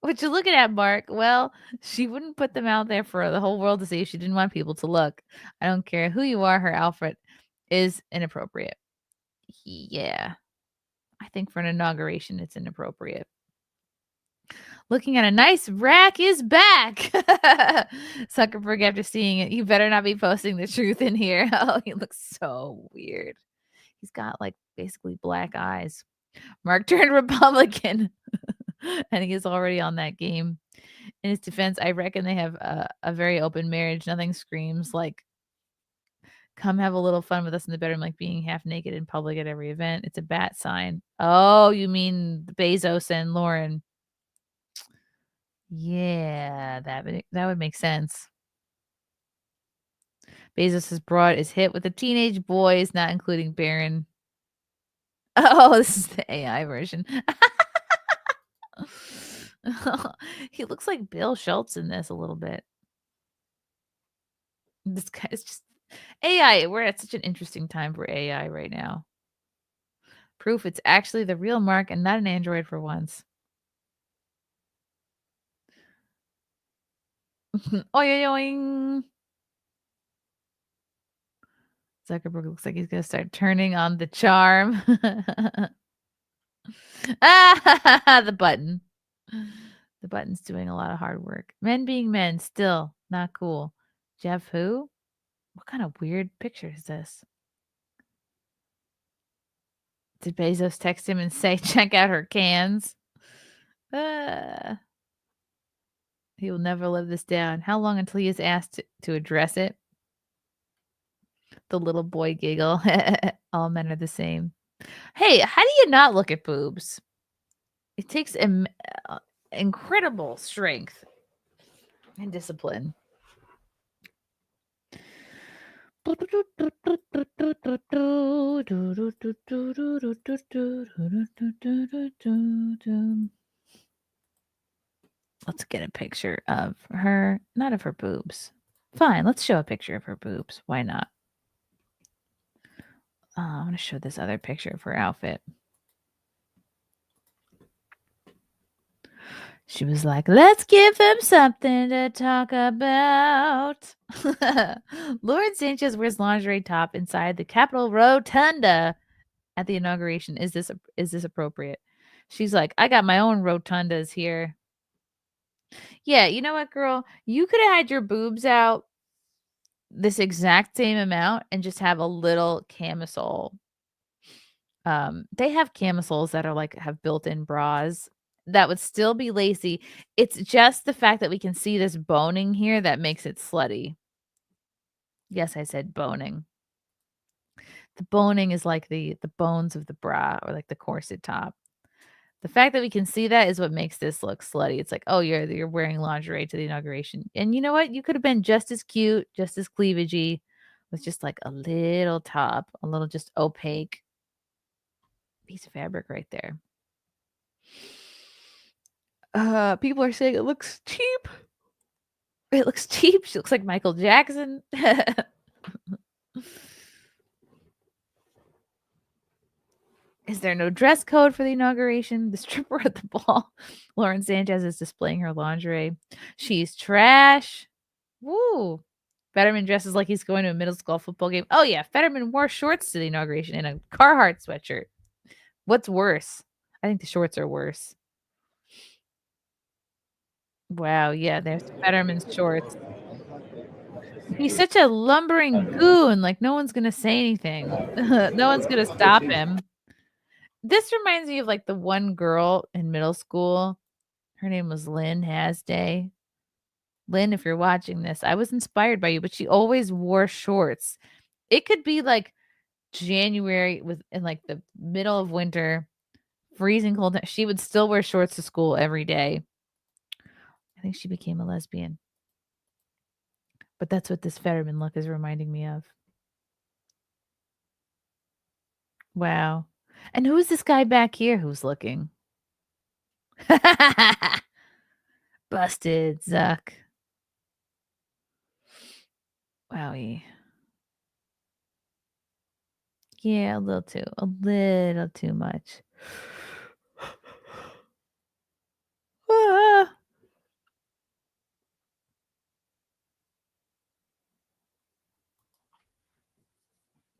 What you looking at, Mark? Well, she wouldn't put them out there for the whole world to see if she didn't want people to look. I don't care who you are. Her outfit is inappropriate. Yeah. I think for an inauguration, it's inappropriate. Looking at a nice rack is back. Zuckerberg, after seeing it, you better not be posting the truth in here. Oh, he looks so weird. He's got like basically black eyes. Mark turned Republican, and he is already on that game. In his defense, I reckon they have a very open marriage. Nothing screams like come have a little fun with us in the bedroom, like being half naked in public at every event. It's a bat sign. Oh, you mean Bezos and Lauren? Yeah, that would make sense. Bezos' broad is hit with the teenage boys, not including Barron. Oh, this is the AI version. He looks like Bill Schultz in this a little bit. This guy is just AI. We're at such an interesting time for AI right now. Proof it's actually the real Mark and not an android for once. Oing. Zuckerberg looks like he's gonna start turning on the charm. The button. The button's doing a lot of hard work. Men being men, still not cool. Jeff who? What kind of weird picture is this? Did Bezos text him and say, check out her cans? He will never live this down. How long until he is asked to address it? The little boy giggle. All men are the same. Hey, how do you not look at boobs? It takes incredible strength and discipline. Let's get a picture of her, not of her boobs. Fine, let's show a picture of her boobs. Why not? I'm going to show this other picture of her outfit. She was like, let's give them something to talk about. Lauren Sanchez wears lingerie top inside the Capitol Rotunda at the inauguration. Is this appropriate? She's like, I got my own rotundas here. Yeah, you know what, girl? You could have had your boobs out this exact same amount and just have a little camisole. They have camisoles that are like have built-in bras that would still be lacy. It's just the fact that we can see this boning here that makes it slutty. Yes, I said boning. The boning is like the bones of the bra or like the corset top. The fact that we can see that is what makes this look slutty. It's like, oh, you're wearing lingerie to the inauguration. And you know what? You could have been just as cute, just as cleavagey with just like a little top, a little just opaque piece of fabric right there. People are saying it looks cheap. It looks cheap. She looks like Michael Jackson. Is there no dress code for the inauguration? The stripper at the ball. Lauren Sanchez is displaying her lingerie. She's trash. Woo. Fetterman dresses like he's going to a middle school football game. Oh, yeah. Fetterman wore shorts to the inauguration and a Carhartt sweatshirt. What's worse? I think the shorts are worse. Wow. Yeah. There's Fetterman's shorts. He's such a lumbering goon. Like, no one's going to say anything. No one's going to stop him. This reminds me of like the one girl in middle school. Her name was Lynn Hasday. Lynn, if you're watching this, I was inspired by you, but she always wore shorts. It could be like January in like the middle of winter, freezing cold. She would still wear shorts to school every day. I think she became a lesbian. But that's what this Fetterman look is reminding me of. Wow. And who's this guy back here who's looking? Busted, Zuck. Wowie. Yeah, a little too much. Ah.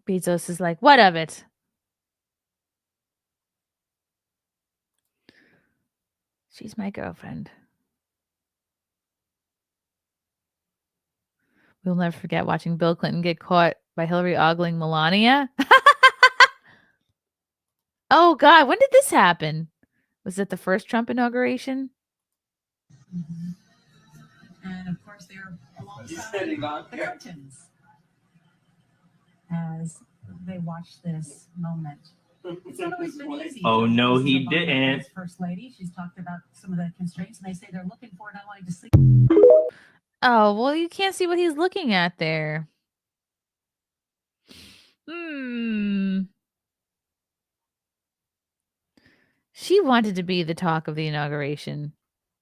Bezos is like, what of it? She's my girlfriend. We'll never forget watching Bill Clinton get caught by Hillary ogling Melania. Oh, God. When did this happen? Was it the first Trump inauguration? And of course, they're alongside the Clintons as they watch this moment. It's not always been easy. Oh, no, This is he Obama didn't. as First Lady. She's talked about some of the constraints, and they say they're looking for not wanting to sleep. Oh, well, you can't see what he's looking at there. She wanted to be the talk of the inauguration.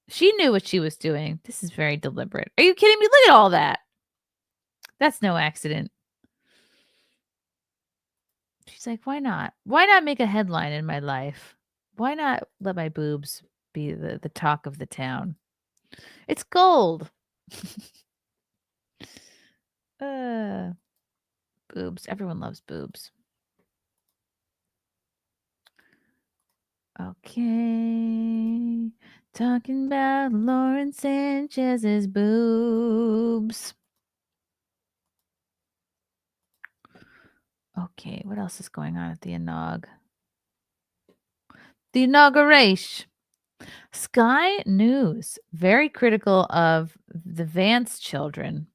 She knew what she was doing. This is very deliberate. Are you kidding me? Look at all that. That's no accident. She's like, why not? Why not make a headline in my life? Why not let my boobs be the talk of the town? It's gold. Boobs. Everyone loves boobs. Okay. Talking about Lauren Sanchez's boobs. Okay, what else is going on at the The inauguration. Sky News, very critical of the Vance children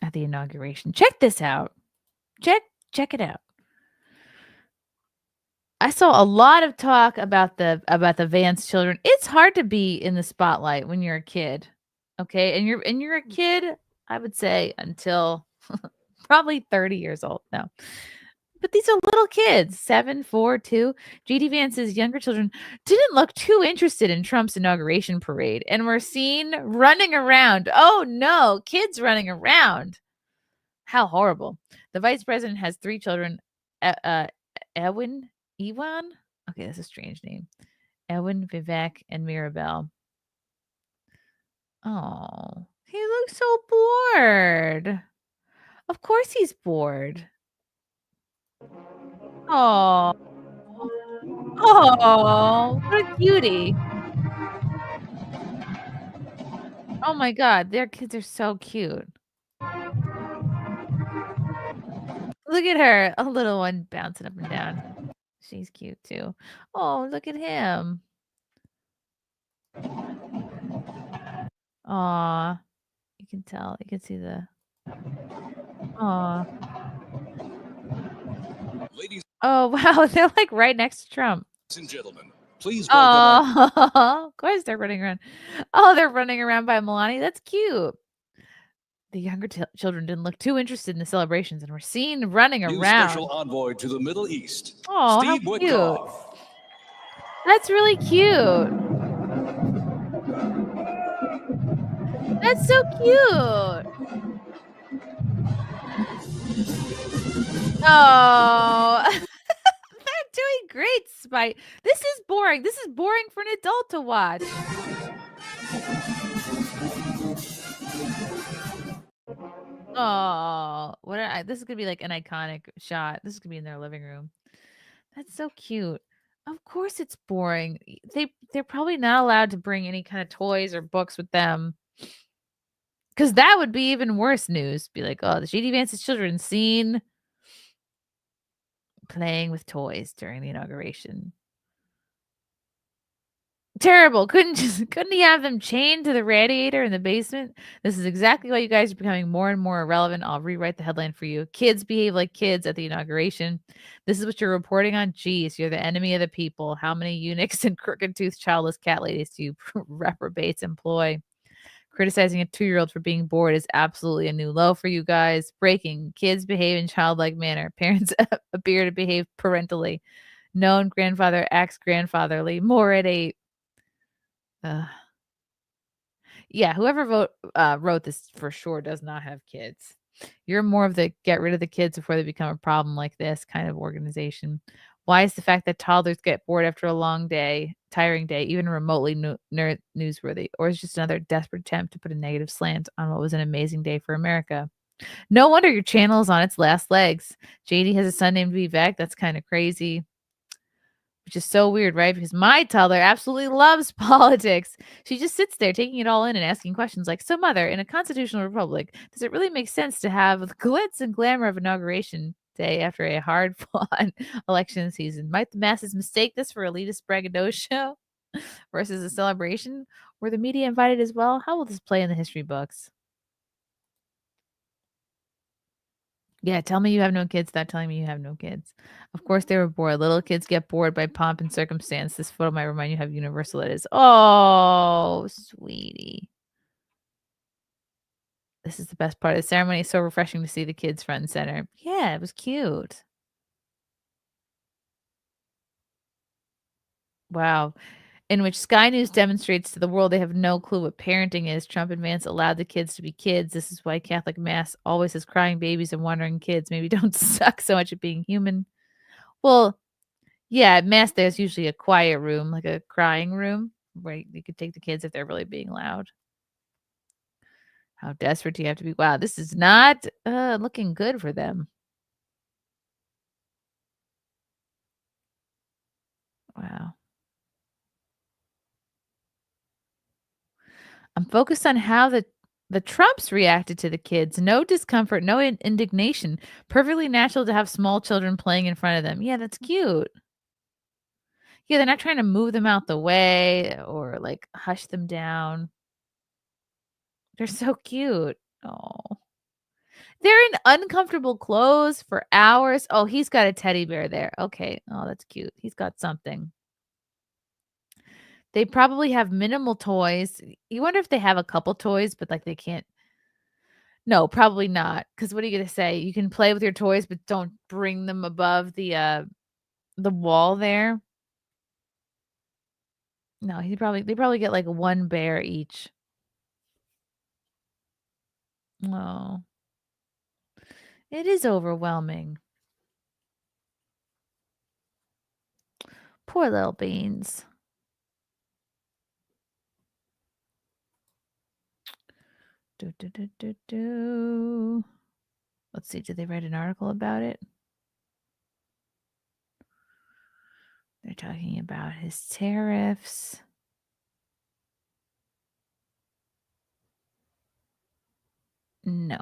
at the inauguration. Check this out. Check it out. I saw a lot of talk about the Vance children. It's hard to be in the spotlight when you're a kid. Okay? And you're a kid, I would say, until probably 30 years old. No. But these are little kids, 7, 4, 2. J.D. Vance's younger children didn't look too interested in Trump's inauguration parade and were seen running around. Oh, no, kids running around. How horrible. The vice president has 3 children. Ewan? Okay, that's a strange name. Ewan, Vivek, and Mirabelle. Oh, he looks so bored. Of course he's bored. Oh, what a cutie. Oh my God, their kids are so cute. Look at her, a little one bouncing up and down. She's cute too. Oh, look at him. Aw, you can tell. You can see the. Aw. Ladies Oh wow, they're like right next to Trump. and gentlemen, please welcome. Oh, of course they're running around. Oh, they're running around by Melania. That's cute. The younger children didn't look too interested in the celebrations and were seen running New around. special envoy to the Middle East. Oh, Steve how cute. Witkoff. That's really cute. That's so cute. Oh, they're doing great, Spite. This is boring. This is boring for an adult to watch. Oh, this is gonna be like an iconic shot. This is gonna be in their living room. That's so cute. Of course it's boring. They're probably not allowed to bring any kind of toys or books with them. Because that would be even worse news. Be like, oh, the J.D. Vance's children seen playing with toys during the inauguration. Terrible. Couldn't he have them chained to the radiator in the basement? This is exactly why you guys are becoming more and more irrelevant. I'll rewrite the headline for you. Kids behave like kids at the inauguration. This is what you're reporting on. Geez, you're the enemy of the people. How many eunuchs and crooked-toothed childless cat ladies do you reprobates employ? Criticizing a 2-year-old for being bored is absolutely a new low for you guys. Breaking. Kids behave in childlike manner. Parents appear to behave parentally. Known grandfather acts grandfatherly. More at 8. Yeah, whoever wrote this for sure does not have kids. You're more of the get rid of the kids before they become a problem like this kind of organization. Why is the fact that toddlers get bored after a long day, tiring day, even remotely newsworthy? Or is it just another desperate attempt to put a negative slant on what was an amazing day for America? No wonder your channel is on its last legs. JD has a son named Vivek. That's kind of crazy. which is so weird, right? Because my toddler absolutely loves politics. She just sits there taking it all in and asking questions like, so mother, in a constitutional republic, does it really make sense to have the glitz and glamour of Inauguration Day after a hard-fought election season? Might the masses mistake this for elitist braggadocio versus a celebration? Were the media invited as well? How will this play in the history books? Yeah, tell me you have no kids without telling me you have no kids. Of course they were bored. Little kids get bored by pomp and circumstance. This photo might remind you how universal it is. Oh, sweetie. This is the best part of the ceremony. It's so refreshing to see the kids front and center. Yeah, it was cute. Wow. In which Sky News demonstrates to the world they have no clue what parenting is. Trump and Vance allowed the kids to be kids. This is why Catholic Mass always has crying babies and wandering kids. Maybe don't suck so much at being human. Well, yeah, at Mass there's usually a quiet room, like a crying room, where you could take the kids if they're really being loud. How desperate do you have to be? Wow, this is not looking good for them. Wow. I'm focused on how the Trumps reacted to the kids. No discomfort, no indignation. Perfectly natural to have small children playing in front of them. Yeah, that's cute. Yeah, they're not trying to move them out the way or like hush them down. They're so cute. Oh. They're in uncomfortable clothes for hours. Oh, he's got a teddy bear there. Okay. Oh, that's cute. He's got something. They probably have minimal toys. You wonder if they have a couple toys, but like they can't. No, probably not. Because what are you gonna say? You can play with your toys, but don't bring them above the wall there. No, they probably get like one bear each. Oh, it is overwhelming. Poor little beans. Let's see, did they write an article about it? They're talking about his tariffs. No.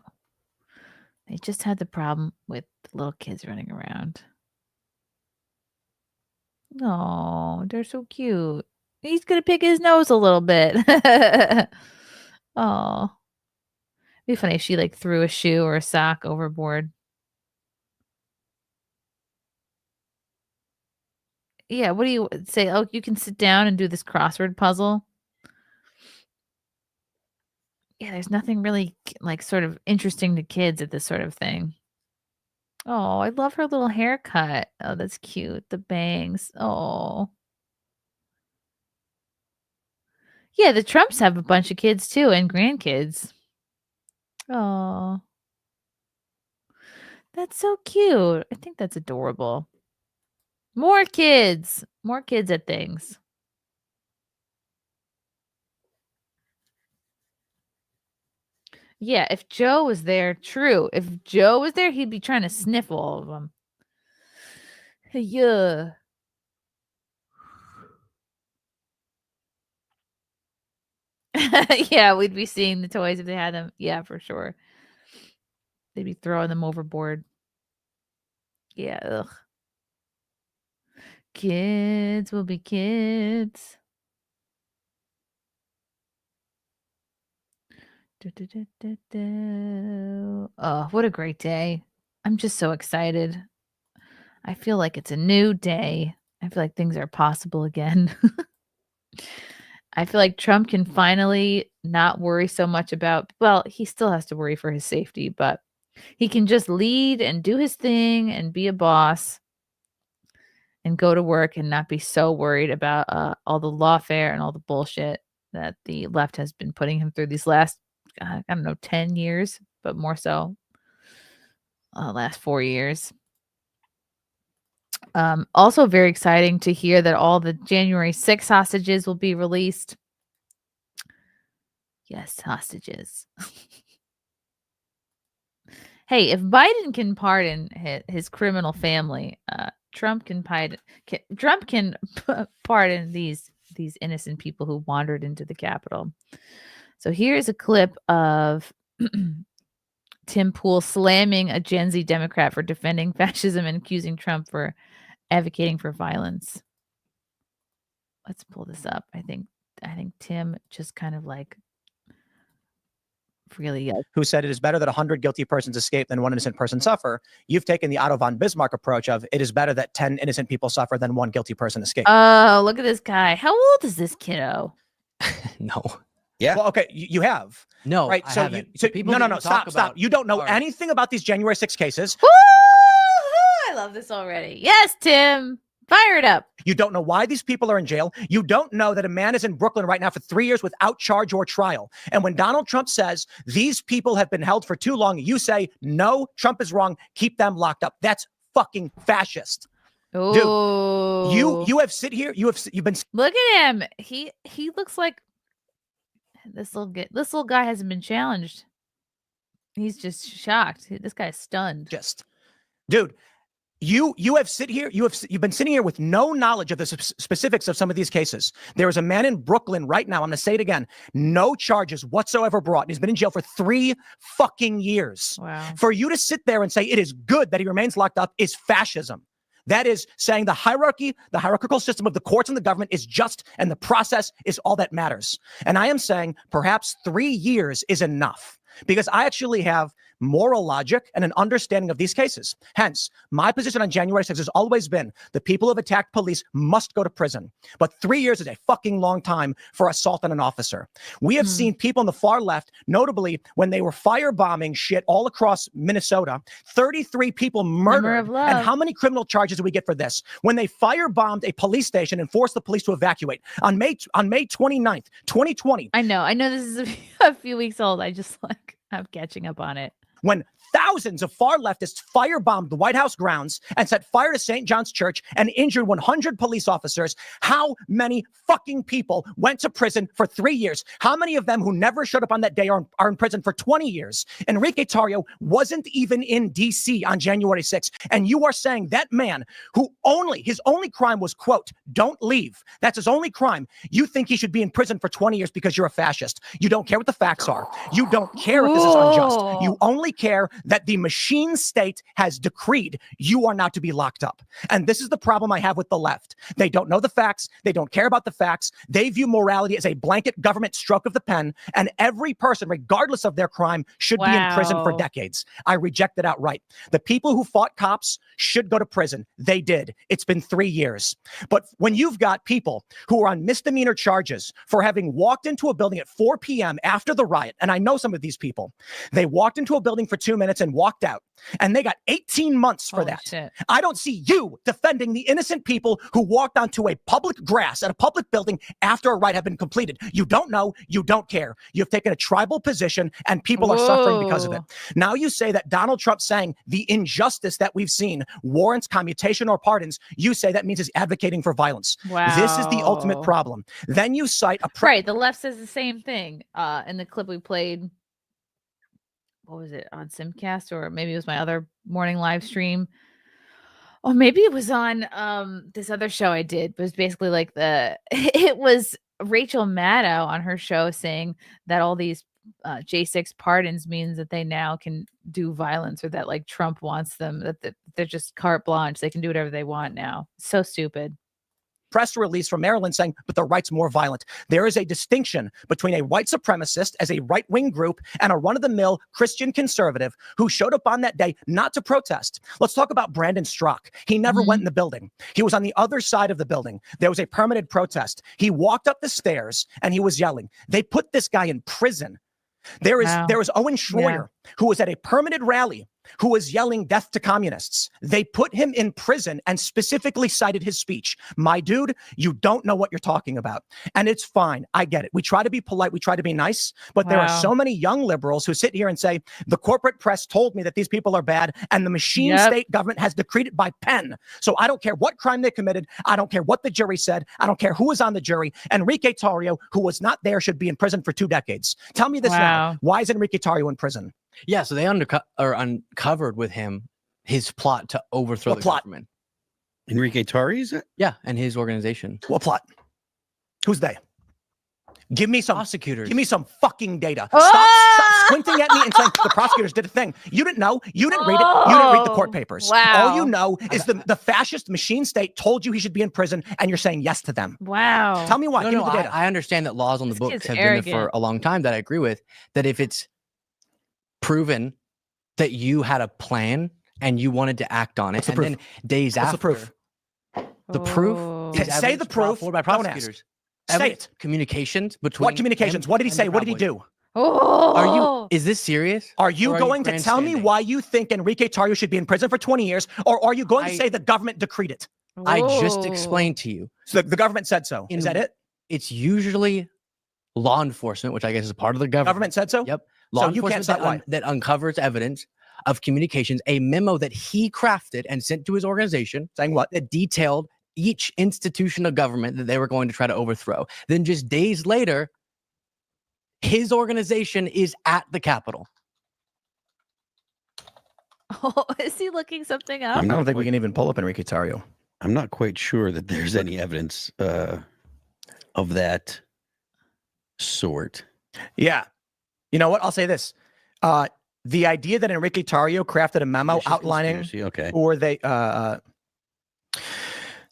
They just had the problem with the little kids running around. Oh, they're so cute. He's gonna pick his nose a little bit. Oh. It'd be funny if she like threw a shoe or a sock overboard. Yeah, what do you say? Oh, you can sit down and do this crossword puzzle. Yeah, there's nothing really like sort of interesting to kids at this sort of thing. Oh, I love her little haircut. Oh, that's cute. The bangs. Oh. Yeah, the Trumps have a bunch of kids too and grandkids. Oh. That's so cute. I think that's adorable. More kids. More kids at things. Yeah, if Joe was there, true. If Joe was there, he'd be trying to sniff all of them. Yeah. Yeah, we'd be seeing the toys if they had them. Yeah, for sure. They'd be throwing them overboard. Yeah, ugh. Kids will be kids. Oh, what a great day. I'm just so excited. I feel like it's a new day. I feel like things are possible again. I feel like Trump can finally not worry so much about, well, he still has to worry for his safety, but he can just lead and do his thing and be a boss and go to work and not be so worried about all the lawfare and all the bullshit that the left has been putting him through these last, I don't know, 10 years, but more so last 4 years. Also very exciting to hear that all the January 6 hostages will be released. Yes, hostages. Hey, if Biden can pardon his criminal family, Trump can pardon these innocent people who wandered into the Capitol. So here's a clip of Tim Pool slamming a Gen Z Democrat for defending fascism and accusing Trump for advocating for violence. Let's pull this up. I think Tim just kind of like really who said it is better that 100 guilty persons escape than one innocent person suffer. You've taken the Otto von Bismarck approach of it is better that 10 innocent people suffer than one guilty person escape. Oh, look at this guy. How old is this kiddo? No. Yeah. Well, okay, you have. No, right. I So haven't. no. Stop. You don't know anything about these January 6 cases. Woo! I love this already. Yes, Tim. Fire it up. You don't know why these people are in jail. You don't know that a man is in Brooklyn right now for 3 years without charge or trial. And when Donald Trump says these people have been held for too long, you say, no, Trump is wrong. Keep them locked up. That's fucking fascist. Ooh. Dude, you have you've been. Look at him. He looks like this little guy hasn't been challenged. He's just shocked. This guy's stunned. Dude. You've been sitting here with no knowledge of the specifics of some of these cases. There is a man in Brooklyn right now. I'm going to say it again. No charges whatsoever brought. And he's been in jail for 3 fucking years. Wow. For you to sit there and say it is good that he remains locked up is fascism. That is saying the hierarchical system of the courts and the government is just, and the process is all that matters. And I am saying perhaps 3 years is enough, because I actually have moral logic and an understanding of these cases. Hence, my position on January 6th has always been the people who have attacked police must go to prison. But 3 years is a fucking long time for assault on an officer. We have seen people on the far left, notably when they were firebombing shit all across Minnesota, 33 people murdered. And how many criminal charges do we get for this? When they firebombed a police station and forced the police to evacuate on May 29th, 2020. I know this is a few weeks old. I'm catching up on it. When thousands of far leftists firebombed the White House grounds and set fire to St. John's Church and injured 100 police officers, how many fucking people went to prison for 3 years? How many of them who never showed up on that day are in prison for 20 years? Enrique Tarrio wasn't even in D.C. on January 6th. And you are saying that man his only crime was, quote, don't leave. That's his only crime. You think he should be in prison for 20 years because you're a fascist. You don't care what the facts are. You don't care if this is unjust. You only care that the machine state has decreed you are not to be locked up. And this is the problem I have with the left. They don't know the facts. They don't care about the facts. They view morality as a blanket government stroke of the pen. And every person, regardless of their crime, should be in prison for decades. I reject it outright. The people who fought cops should go to prison. They did. It's been 3 years. But when you've got people who are on misdemeanor charges for having walked into a building at 4 p.m. after the riot, and I know some of these people, they walked into a building for 2 minutes and walked out, and they got 18 months for that. Shit. I don't see you defending the innocent people who walked onto a public grass at a public building after a riot had been completed. You don't know. You don't care. You've taken a tribal position, and people are suffering because of it. Now you say that Donald Trump saying the injustice that we've seen warrants commutation or pardons. You say that means he's advocating for violence. Wow. This is the ultimate problem. Then you cite right. The left says the same thing in the clip we played. What was it, on Simcast, or maybe it was my other morning live stream, or maybe it was on this other show I did. But it was basically like it was Rachel Maddow on her show saying that all these J6 pardons means that they now can do violence, or that like Trump wants them, that they're just carte blanche, they can do whatever they want now. So stupid. Press release from Maryland saying, but the right's more violent. There is a distinction between a white supremacist as a right-wing group and a run-of-the-mill Christian conservative who showed up on that day not to protest. Let's talk about Brandon Strzok. He never went in the building. He was on the other side of the building. There was a permitted protest. He walked up the stairs and he was yelling. They put this guy in prison. There was Owen Schroyer, who was at a permitted rally, who was yelling death to communists. They put him in prison and specifically cited his speech. My dude, you don't know what you're talking about. And it's fine. I get it. We try to be polite. We try to be nice. But there are so many young liberals who sit here and say, the corporate press told me that these people are bad, and the machine state government has decreed it by pen. So I don't care what crime they committed. I don't care what the jury said. I don't care who was on the jury. Enrique Tarrio, who was not there, should be in prison for 2 decades. Tell me this now. Why is Enrique Tarrio in prison? Yeah, so they uncovered with him his plot to overthrow the government. Enrique Tarry's? Yeah, and his organization. What plot? Who's they? Give me some prosecutors. Give me some fucking data. Stop squinting at me and saying the prosecutors did a thing. You didn't know. You didn't read it. You didn't read the court papers. Wow. All you know is the fascist machine state told you he should be in prison, and you're saying yes to them. Wow. Tell me why. Give me the data. I understand that laws on the books have been there for a long time that I agree with. That if it's proven that you had a plan and you wanted to act on it, and then days after, the proof? The proof. Say the proof. By prosecutors. Say it. Communications between. What communications? What did he say? What did he do? Are you? Is this serious? Are you going to tell me why you think Enrique Tarrio should be in prison for 20 years, or are you going to say the government decreed it? I just explained to you. So the government said so. Is that it? It's usually law enforcement, which I guess is a part of the government. Government said so? Yep. So Law you can't enforcement say that uncovers evidence of communications, a memo that he crafted and sent to his organization, saying what? That detailed each institution of government that they were going to try to overthrow. Then just days later, his organization is at the Capitol. Oh, is he looking something up? I don't think we can even pull up Enrique Tarrio. I'm not quite sure that there's any evidence of that sort. Yeah. You know what? I'll say this. The idea that Enrique Tarrio crafted a memo outlining or they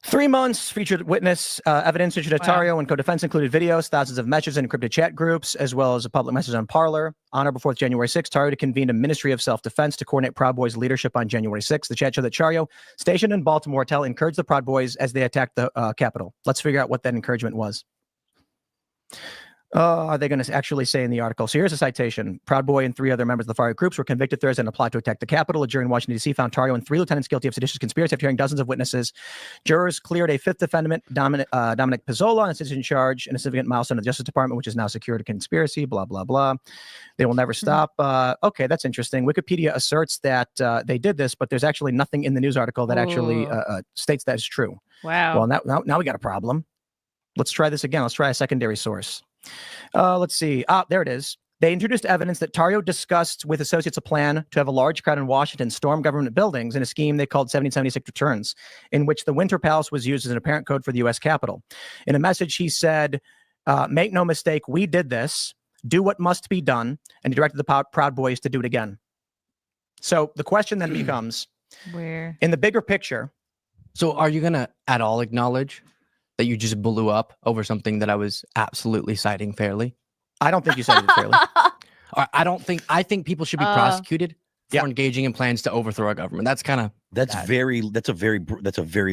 3 months featured witness evidence issued at Tarrio and co-defense included videos, thousands of messages and encrypted chat groups, as well as a public message on Parler. On or before January 6th, Tarrio convened a Ministry of Self-Defense to coordinate Proud Boys leadership on January 6th. The chat showed that Tarrio, stationed in Baltimore, encouraged the Proud Boys as they attacked the Capitol. Let's figure out what that encouragement was. Are they going to actually say in the article? So here's a citation. Proud Boy and 3 other members of the far-right groups were convicted Thursday in a plot to attack the Capitol. A jury in Washington, D.C. found Tarrio and 3 lieutenants guilty of seditious conspiracy after hearing dozens of witnesses. Jurors cleared a 5th defendant, Dominic Pizzola, on a citizen charge and a significant milestone of the Justice Department, which is now secured a conspiracy, blah, blah, blah. They will never stop. Okay, that's interesting. Wikipedia asserts that they did this, but there's actually nothing in the news article that actually states that is true. Wow. Well, now we got a problem. Let's try this again. Let's try a secondary source. Let's see. There it is. They introduced evidence that Tarrio discussed with associates a plan to have a large crowd in Washington storm government buildings in a scheme they called 1776 Returns, in which the Winter Palace was used as an apparent code for the U.S. Capitol. In a message, he said, make no mistake, we did this, do what must be done, and he directed the Proud Boys to do it again. So the question then becomes, where in the bigger picture. So are you going to at all acknowledge that you just blew up over something that I was absolutely citing fairly? I don't think you cited it fairly. I think people should be prosecuted for engaging in plans to overthrow our government. That's kind of that's a very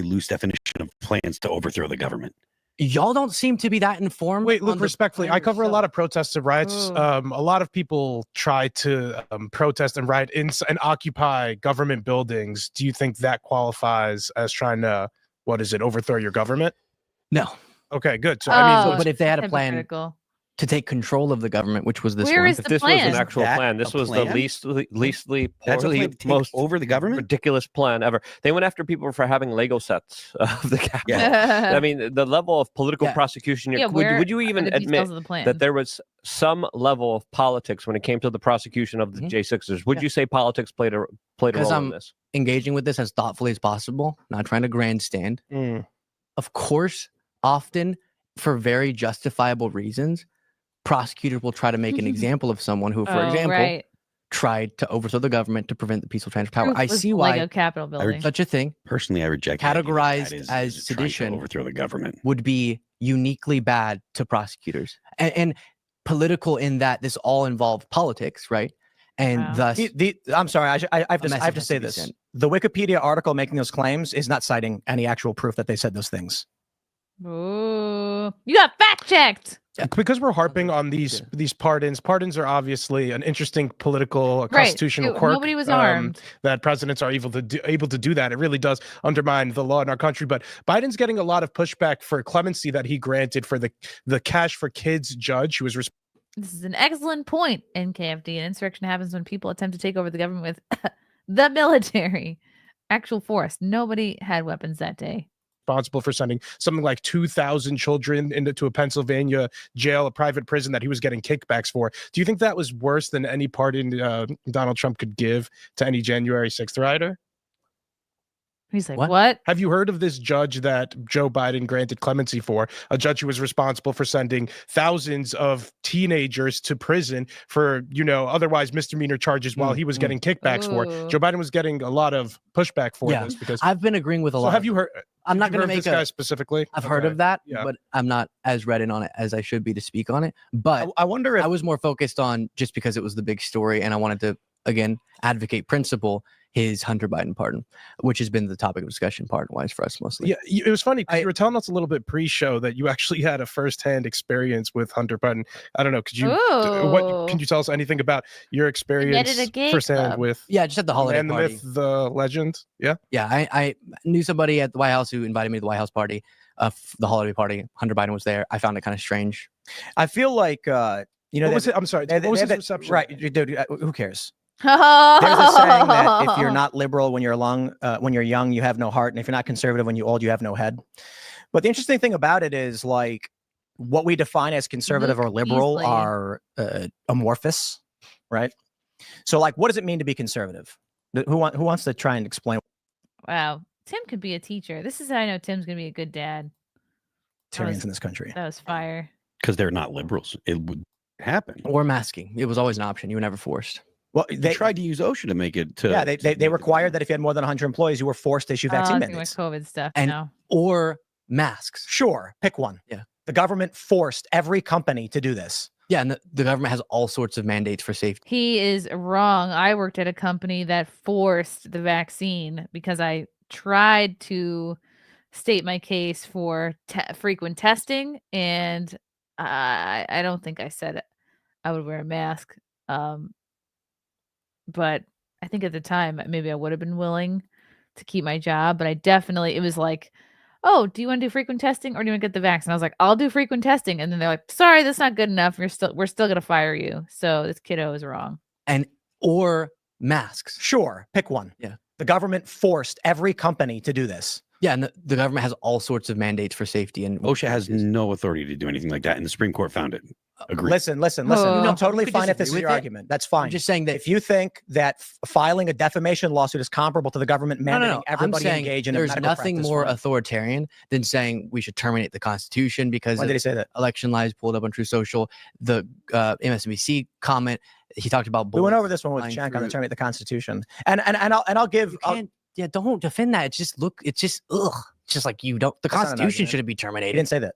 loose definition of plans to overthrow the government. Y'all don't seem to be that informed. Wait, look, respectfully, I cover a lot of protests and riots. A lot of people try to protest and riot and occupy government buildings. Do you think that qualifies as trying to, overthrow your government? No. Okay, good. So but if they had a plan to take control of the government, which was this Where one, is if the this plan? was an actual plan, this was the leastly poorly, most over the government ridiculous plan ever. They went after people for having Lego sets of the Capitol. I mean, the level of political prosecution. Would you even admit that there was some level of politics when it came to the prosecution of the J6ers? Would you say politics played a role in this? Engaging with this as thoughtfully as possible, not trying to grandstand. Of course, often for very justifiable reasons, prosecutors will try to make an example of someone who, for example, tried to overthrow the government to prevent the peaceful transfer of power. I see why Capitol building. Such a thing, personally, I reject categorized as sedition, overthrow the government, would be uniquely bad to prosecutors and political in that this all involved politics, right? And thus, I'm sorry, I have to say this. Sent. The Wikipedia article making those claims is not citing any actual proof that they said those things. Ooh, you got fact checked. Because we're harping on these pardons. Pardons are obviously an interesting political, constitutional quirk. Nobody was armed. That presidents are able to do that. It really does undermine the law in our country. But Biden's getting a lot of pushback for clemency that he granted for the Cash for Kids judge who was responsible. This is an excellent point, NKFD. An insurrection happens when people attempt to take over the government with the military. Actual force. Nobody had weapons that day. Responsible for sending something like 2,000 children into a Pennsylvania jail, a private prison that he was getting kickbacks for. Do you think that was worse than any pardon Donald Trump could give to any January 6th rioter? He's like, what? Have you heard of this judge that Joe Biden granted clemency for? A judge who was responsible for sending thousands of teenagers to prison for, otherwise misdemeanor charges while he was getting kickbacks for it. Joe Biden was getting a lot of pushback for this because I've been agreeing with a lot. So have you heard? I'm not going to make this guy specifically. I've heard of that, but I'm not as read in on it as I should be to speak on it. But I wonder if I was more focused on just because it was the big story, and I wanted to again advocate principle. His Hunter Biden pardon, which has been the topic of discussion pardon-wise for us mostly. Yeah, it was funny because you were telling us a little bit pre-show that you actually had a first-hand experience with Hunter Biden. I don't know, could you can you tell us anything about your experience firsthand with? Yeah, just at the holiday the party. myth, the legend. Yeah, I knew somebody at the White House who invited me to the White House party, the holiday party. Hunter Biden was there. I found it kind of strange. I feel like what was it? I'm sorry. What was his reception? Right, dude. Who cares? There's a saying that if you're not liberal when you're young, you have no heart, and if you're not conservative when you're old, you have no head. But the interesting thing about it is, like, what we define as conservative or liberal are amorphous, right? So, like, what does it mean to be conservative? Who wants to try and explain? Wow, Tim could be a teacher. This is how I know Tim's gonna be a good dad. Tyrians in this country. That was fire. Because they're not liberals. It would happen. Or masking. It was always an option. You were never forced. Well, they tried to use OSHA to make it. They required that if you had more than 100 employees, you were forced to issue vaccine mandates. COVID stuff, or masks. Sure, pick one. Yeah, the government forced every company to do this. Yeah, and the government has all sorts of mandates for safety. He is wrong. I worked at a company that forced the vaccine because I tried to state my case for frequent testing, and I don't think I said I would wear a mask. But I think at the time, maybe I would have been willing to keep my job, but it was like, oh, do you want to do frequent testing or do you want to get the vaccine? I was like, I'll do frequent testing. And then they're like, sorry, that's not good enough. We're still going to fire you. So this kiddo is wrong. Or masks. Sure, pick one. Yeah. The government forced every company to do this. Yeah, and the government has all sorts of mandates for safety. And OSHA has no authority to do anything like that, and the Supreme Court found it. Agree. Listen. I'm totally fine if this is your argument. That's fine. I'm just saying that if you think that filing a defamation lawsuit is comparable to the government mandating everybody engage in a medical there's nothing practice more authoritarian than saying we should terminate the Constitution because When did he say that? Election lies pulled up on True Social. The MSNBC comment he talked about. We went over this one with Shank on the terminate the Constitution, and I'll give. Yeah, don't defend that. It's just It's just like you don't. The Constitution shouldn't be terminated. He didn't say that.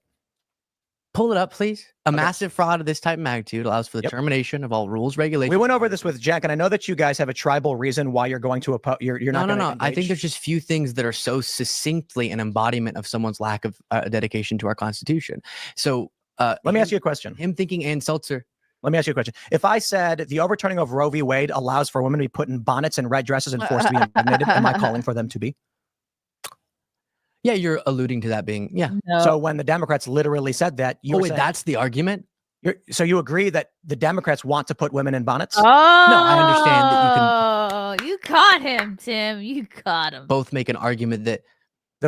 Pull it up, please. A massive fraud of this type of magnitude allows for the termination of all rules, regulations. We went over this with Jack, and I know that you guys have a tribal reason why you're going to oppose. You're not. No. I think there's just few things that are so succinctly an embodiment of someone's lack of dedication to our Constitution. So let me ask you a question. Him thinking Ann Seltzer. Let me ask you a question. If I said the overturning of Roe v. Wade allows for women to be put in bonnets and red dresses and forced to be impregnated, am I calling for them to be? Yeah, you're alluding to that being, No. So when the Democrats literally said that, you wait, that's the argument? So you agree that the Democrats want to put women in bonnets? Oh, no, I understand that you caught him, Tim. You caught him. Both make an argument that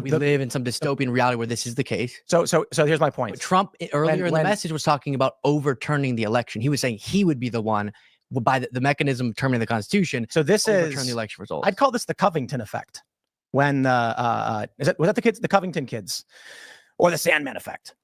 we live in some dystopian reality where this is the case. So here's my point. But Trump earlier in the message was talking about overturning the election. He was saying he would be the one by the mechanism of terminating the Constitution. So this overturn the election results. I'd call this the Covington effect. When was that the Covington kids, or the Sandman effect?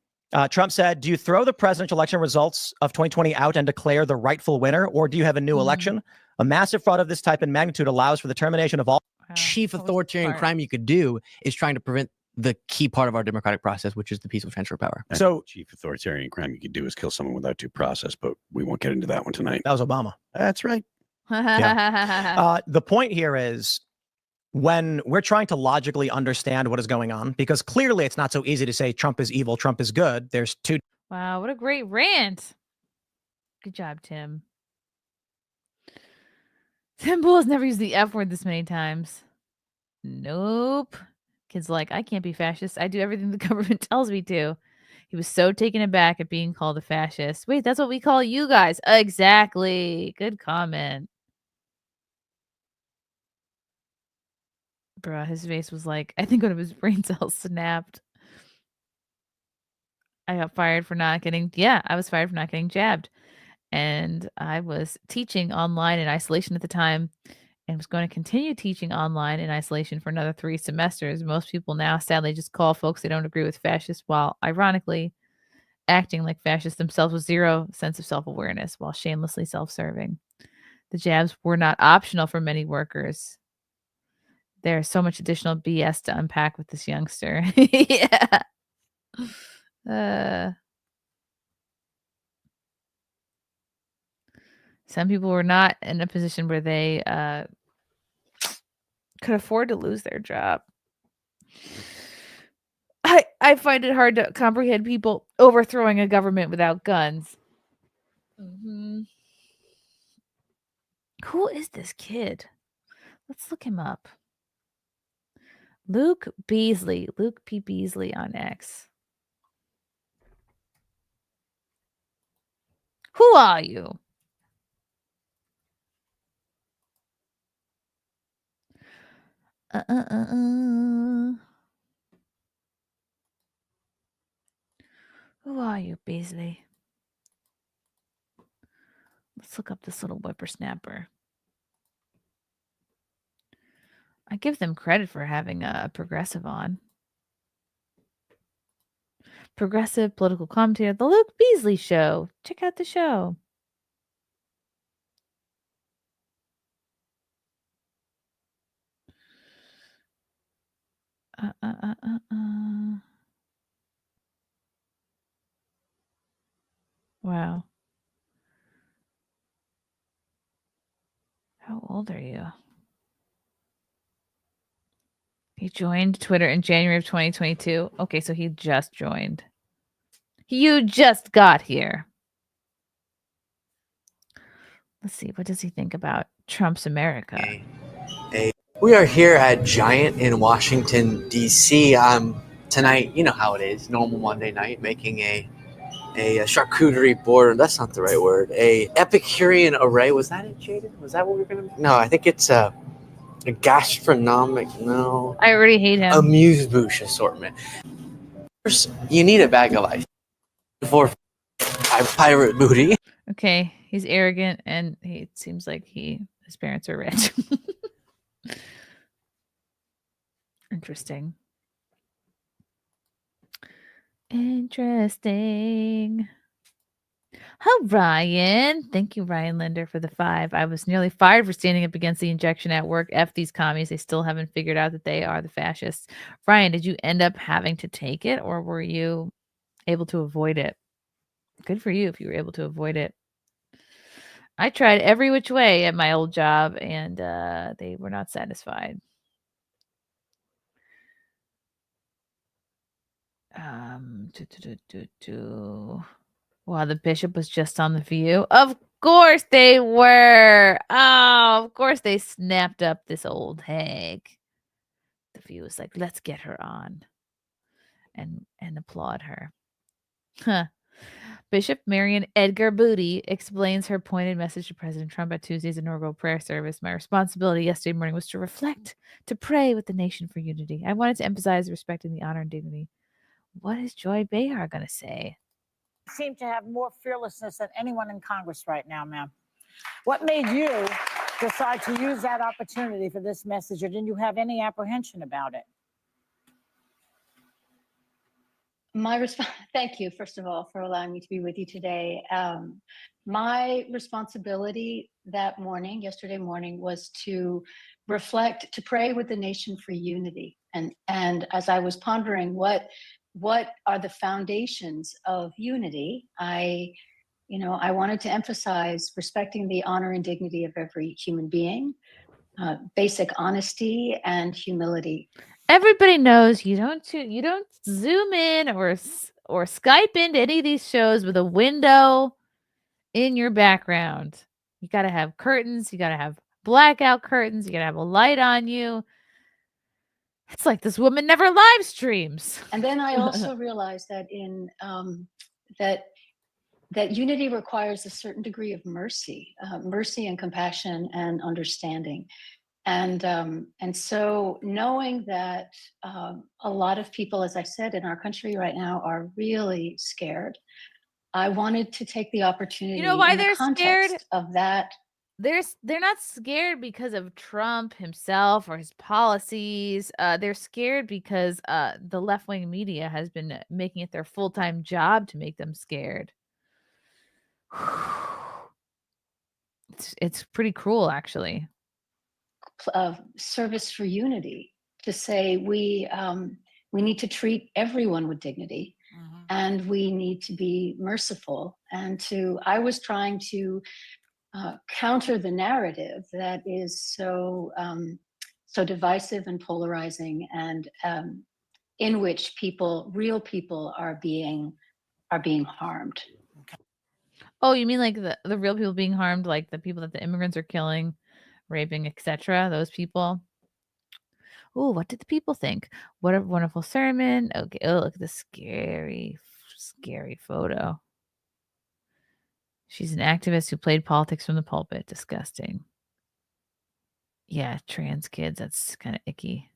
Trump said, "Do you throw the presidential election results of 2020 out and declare the rightful winner, or do you have a new election? A massive fraud of this type and magnitude allows for the termination of all." Chief authoritarian crime you could do is trying to prevent the key part of our democratic process, which is the peaceful transfer of power. So, chief authoritarian crime you could do is kill someone without due process, but we won't get into that one tonight. That was Obama. That's right. The point here is, when we're trying to logically understand what is going on, because clearly it's not so easy to say Trump is evil, Trump is good. There's two. Wow, what a great rant. Good job, Tim. Tim Pool has never used the F word this many times. Nope. Kid's like, I can't be fascist. I do everything the government tells me to. He was so taken aback at being called a fascist. Wait, that's what we call you guys. Exactly. Good comment. Bruh, his face was like, I think one of his brain cells snapped. I got fired for not getting, I was fired for not getting jabbed. And I was teaching online in isolation at the time. and was going to continue teaching online in isolation for another 3 semesters. Most people now sadly just call folks they don't agree with fascists, while ironically acting like fascists themselves with zero sense of self-awareness while shamelessly self-serving. The jabs were not optional for many workers. There's so much additional BS to unpack with this youngster. Yeah. Some people were not in a position where they could afford to lose their job. I find it hard to comprehend people overthrowing a government without guns. Mm-hmm. Who is this kid? Let's look him up. Luke Beasley. Luke P. Beasley on X. Who are you? Who are you, Beasley? Let's look up this little whippersnapper. I give them credit for having a progressive on. Progressive political commentator, The Luke Beasley Show. Check out the show. Wow. How old are you? He joined Twitter in January of 2022. Okay, so he just joined. You just got here. Let's see. What does he think about Trump's America? We are here at Giant in Washington, D.C. Tonight, you know how it is, normal Monday night, making a charcuterie board. That's not the right word. A Epicurean array. Was that it, Jaden? Was that what we were going to... No, I think it's a gastronomic... No. I already hate him. Amuse-bouche assortment. First, you need a bag of ice before pirate booty. Okay, he's arrogant, and it seems like his parents are rich. Interesting. Hi, Ryan. Thank you, Ryan Linder, for the 5. I was nearly fired for standing up against the injection at work. F these commies. They still haven't figured out that they are the fascists. Ryan, did you end up having to take it, or were you able to avoid it? Good for you if you were able to avoid it. I tried every which way at my old job, and they were not satisfied. Wow, the bishop was just on The View. Of course they were. Oh, of course they snapped up this old hag. The View was like, let's get her on and applaud her. Huh. Bishop Marianne Budde explains her pointed message to President Trump at Tuesday's inaugural prayer service. My responsibility yesterday morning was to reflect, to pray with the nation for unity. I wanted to emphasize respecting the honor and dignity. What is Joy Behar going to say? You seem to have more fearlessness than anyone in Congress right now, ma'am. What made you decide to use that opportunity for this message, or didn't you have any apprehension about it? My response, thank you, first of all, for allowing me to be with you today. My responsibility that morning, yesterday morning, was to reflect, to pray with the nation for unity. And as I was pondering what are the foundations of unity, I wanted to emphasize respecting the honor and dignity of every human being, basic honesty and humility. Everybody knows you don't zoom in or Skype into any of these shows with a window in your background. You got to have curtains. You got to have blackout curtains. You got to have a light on you. It's like this woman never live streams. And then I also realized that that unity requires a certain degree of mercy and compassion and understanding. And so knowing that a lot of people, as I said, in our country right now are really scared, I wanted to take the opportunity. You know why in the they're context scared? of that they're not scared because of Trump himself or his policies. They're scared because the left-wing media has been making it their full-time job to make them scared. It's pretty cruel, actually. Service for unity, to say we need to treat everyone with dignity, and we need to be merciful. And I was trying to counter the narrative that is so divisive and polarizing, and in which real people are being harmed. Oh, you mean like the real people being harmed, like the people that the immigrants are killing, raping, etc. Those people. Oh, what did the people think? What a wonderful sermon. Okay. Oh, look at the scary photo. She's an activist who played politics from the pulpit. Disgusting. Yeah, trans kids. That's kind of icky.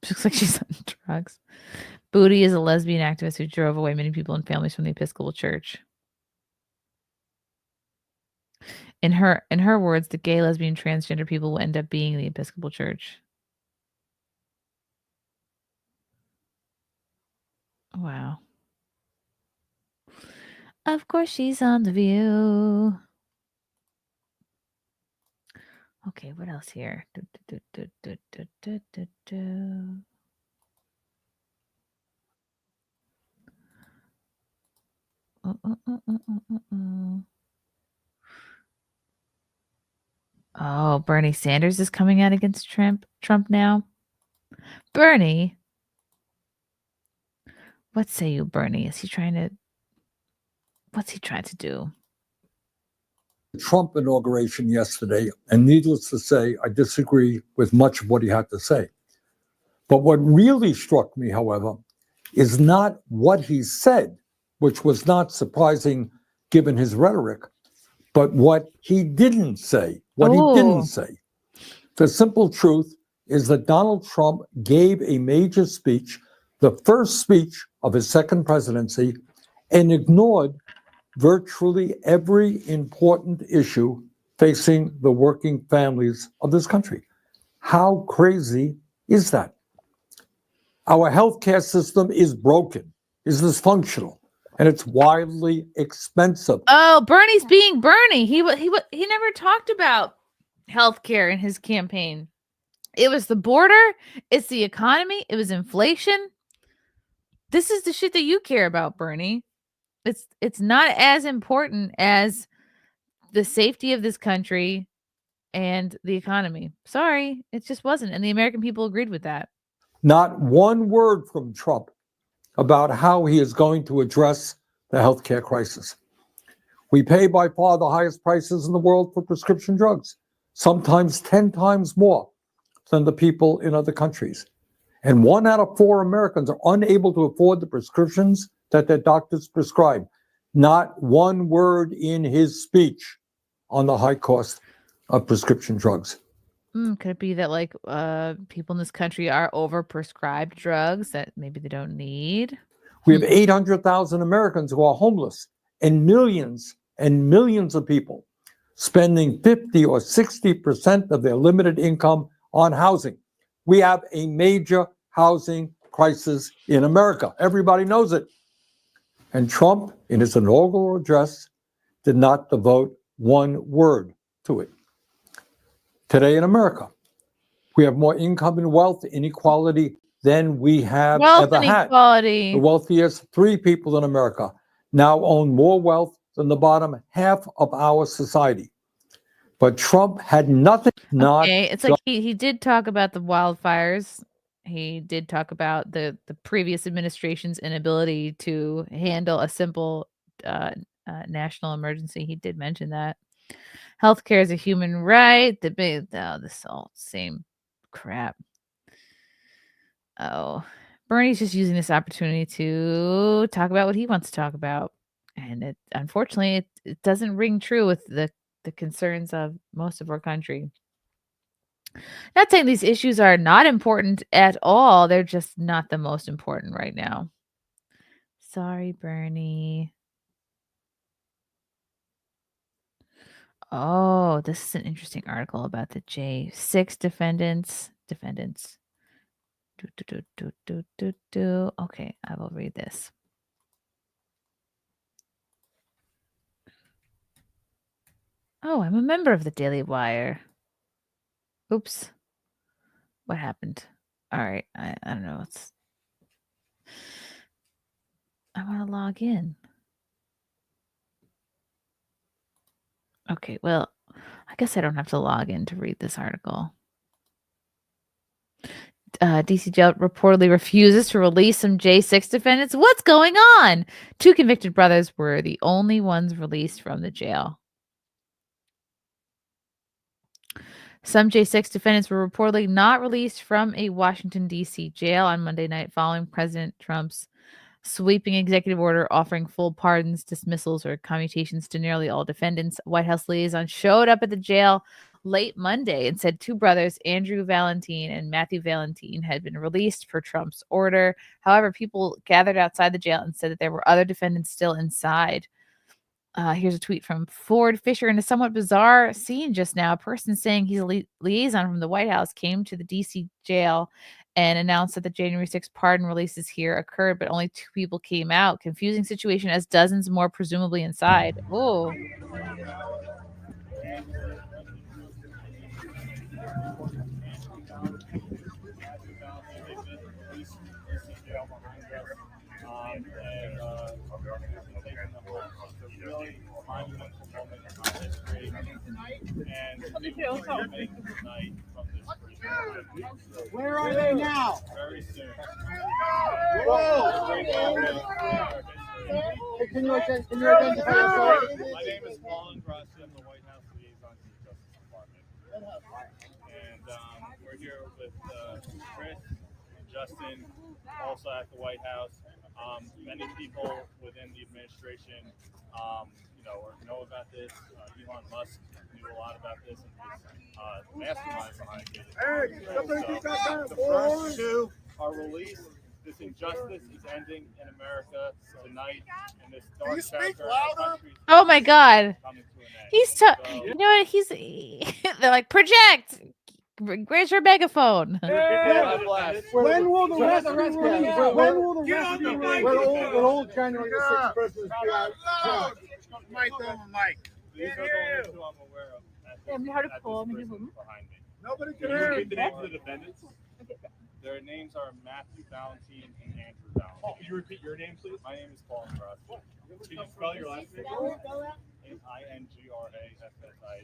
She looks like she's on drugs. Budde is a lesbian activist who drove away many people and families from the Episcopal Church. In her words, the gay, lesbian, transgender people will end up being the Episcopal Church. Wow. Of course, she's on The View. Okay, what else here? Oh, Bernie Sanders is coming out against Trump now. Bernie, what say you, Bernie? What's he trying to do? Trump inauguration yesterday, and needless to say, I disagree with much of what he had to say. But what really struck me, however, is not what he said, which was not surprising given his rhetoric, but what he didn't say. He didn't say. The simple truth is that Donald Trump gave a major speech, the first speech of his second presidency, and ignored virtually every important issue facing the working families of this country. How crazy is that? Our healthcare system is broken, is dysfunctional, and it's wildly expensive. Oh, Bernie's being Bernie. He never talked about healthcare in his campaign. It was the border, it's the economy, it was inflation. This is the shit that you care about, Bernie. It's not as important as the safety of this country and the economy. Sorry, it just wasn't. And the American people agreed with that. Not one word from Trump about how he is going to address the healthcare crisis. We pay by far the highest prices in the world for prescription drugs, sometimes 10 times more than the people in other countries. And 1 out of 4 Americans are unable to afford the prescriptions that their doctors prescribe. Not one word in his speech on the high cost of prescription drugs. Could it be that like people in this country are overprescribed drugs that maybe they don't need? We have 800,000 Americans who are homeless, and millions of people spending 50 or 60% of their limited income on housing. We have a major housing crisis in America. Everybody knows it. And Trump, in his inaugural address, did not devote one word to it. Today in America, we have more income and wealth inequality than we have ever had. The wealthiest 3 people in America now own more wealth than the bottom half of our society. But Trump had nothing. It's like he did talk about the wildfires. He did talk about the previous administration's inability to handle a simple national emergency. He did mention that. Healthcare is a human right. This all same crap. Oh, Bernie's just using this opportunity to talk about what he wants to talk about. And unfortunately, it doesn't ring true with the concerns of most of our country. Not saying these issues are not important at all. They're just not the most important right now. Sorry, Bernie. Oh, this is an interesting article about the J6 defendants. Okay, I will read this. Oh, I'm a member of the Daily Wire. Oops. What happened? All right. I don't know. I want to log in. Okay, well, I guess I don't have to log in to read this article. DC jail reportedly refuses to release some J6 defendants. What's going on? 2 convicted brothers were the only ones released from the jail. Some J6 defendants were reportedly not released from a Washington, D.C. jail on Monday night following President Trump's sweeping executive order offering full pardons, dismissals, or commutations to nearly all defendants. White House liaison showed up at the jail late Monday and said 2 brothers, Andrew Valentine and Matthew Valentine, had been released per Trump's order. However, people gathered outside the jail and said that there were other defendants still inside. Here's a tweet from Ford Fisher. In a somewhat bizarre scene just now, a person saying he's a liaison from the White House came to the D.C. jail and announced that the January 6th pardon releases here occurred, but only 2 people came out. Confusing situation as dozens more presumably inside. Oh. Where are they now? Very soon. Whoa! Can you identify yourself? My name is Paul Grassi. I'm the White House liaison to the Justice Department. And we're here with Chris and Justin, also at the White House. Many people within the administration, know about this. Elon Musk knew a lot about this and was mastermind behind it. The first 2 are released. This injustice is ending in America tonight, and this dark chapter of our country. Oh my God. He's you know what? They're like, project. Where's your megaphone? When will the rest be released? When will the rest be released? When all January 6th persons be out? Mike, Mike. These are the ones who I'm aware of. Nobody can hear. Repeat the names of the defendants. Their names are Matthew Valentine and Andrew Valentine. Oh, can you repeat your name, please? My name is Paul Grassi. Can you spell your last name? Ingraffsi.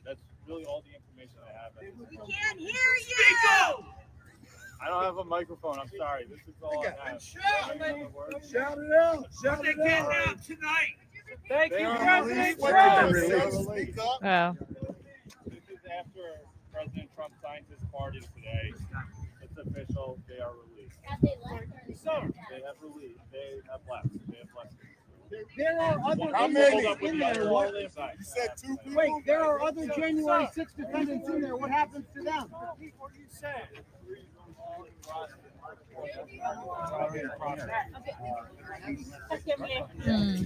That's really all the information I have. We can't hear you! I don't have a microphone. I'm sorry. This is all I have. Shout it out! Shout it out tonight! Thank you, President Trump! Wow. This is after President Trump signed his pardon today. It's official. They are released. Have they left? They have released. They have left. They have left. There are other defendants in there. What? You said 2 people? Wait, there are other January 6th defendants in there. What happens to them? Repeat what you said.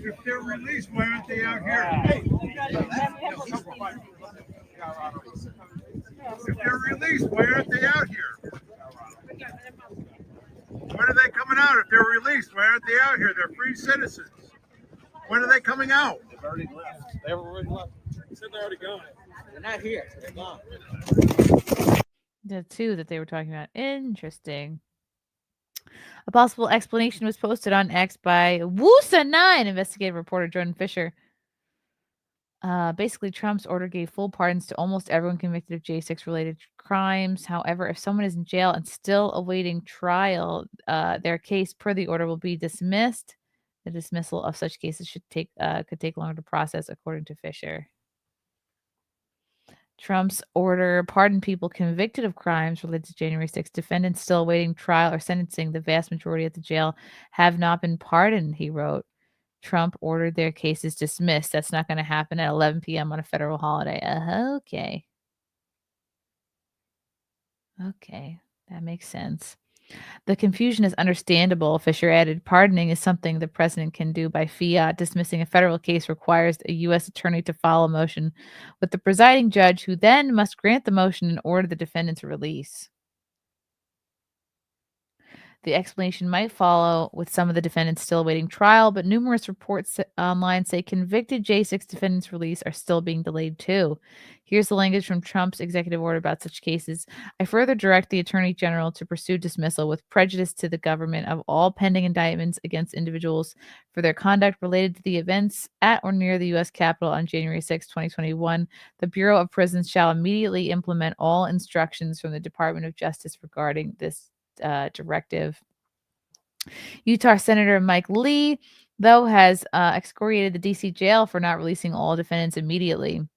If they're released, why aren't they out here? If they're released, why aren't they out here? When are they coming out? If they're released, why aren't they out here? They're free citizens. When are they coming out? They've already left. They already left. They said they're already gone. They're not here. They're gone. The 2 that they were talking about. Interesting. A possible explanation was posted on X by Woosa9 investigative reporter Jordan Fisher. Basically, Trump's order gave full pardons to almost everyone convicted of J6 related crimes. However, if someone is in jail and still awaiting trial, their case per the order will be dismissed. The dismissal of such cases could take longer to process, according to Fisher. Trump's order pardoned people convicted of crimes related to January 6th. Defendants still awaiting trial or sentencing, the vast majority at the jail, have not been pardoned, he wrote. Trump ordered their cases dismissed. That's not going to happen at 11 p.m. on a federal holiday. Okay. Okay, that makes sense. The confusion is understandable, Fisher added. Pardoning is something the president can do by fiat. Dismissing a federal case requires a U.S. attorney to file a motion with the presiding judge, who then must grant the motion and order the defendant's release. The explanation might follow, with some of the defendants still awaiting trial, but numerous reports online say convicted J6 defendants' release are still being delayed too. Here's the language from Trump's executive order about such cases. I further direct the Attorney General to pursue dismissal with prejudice to the government of all pending indictments against individuals for their conduct related to the events at or near the U.S. Capitol on January 6, 2021. The Bureau of Prisons shall immediately implement all instructions from the Department of Justice regarding this directive. Utah Senator Mike Lee, though, has excoriated the D.C. jail for not releasing all defendants immediately.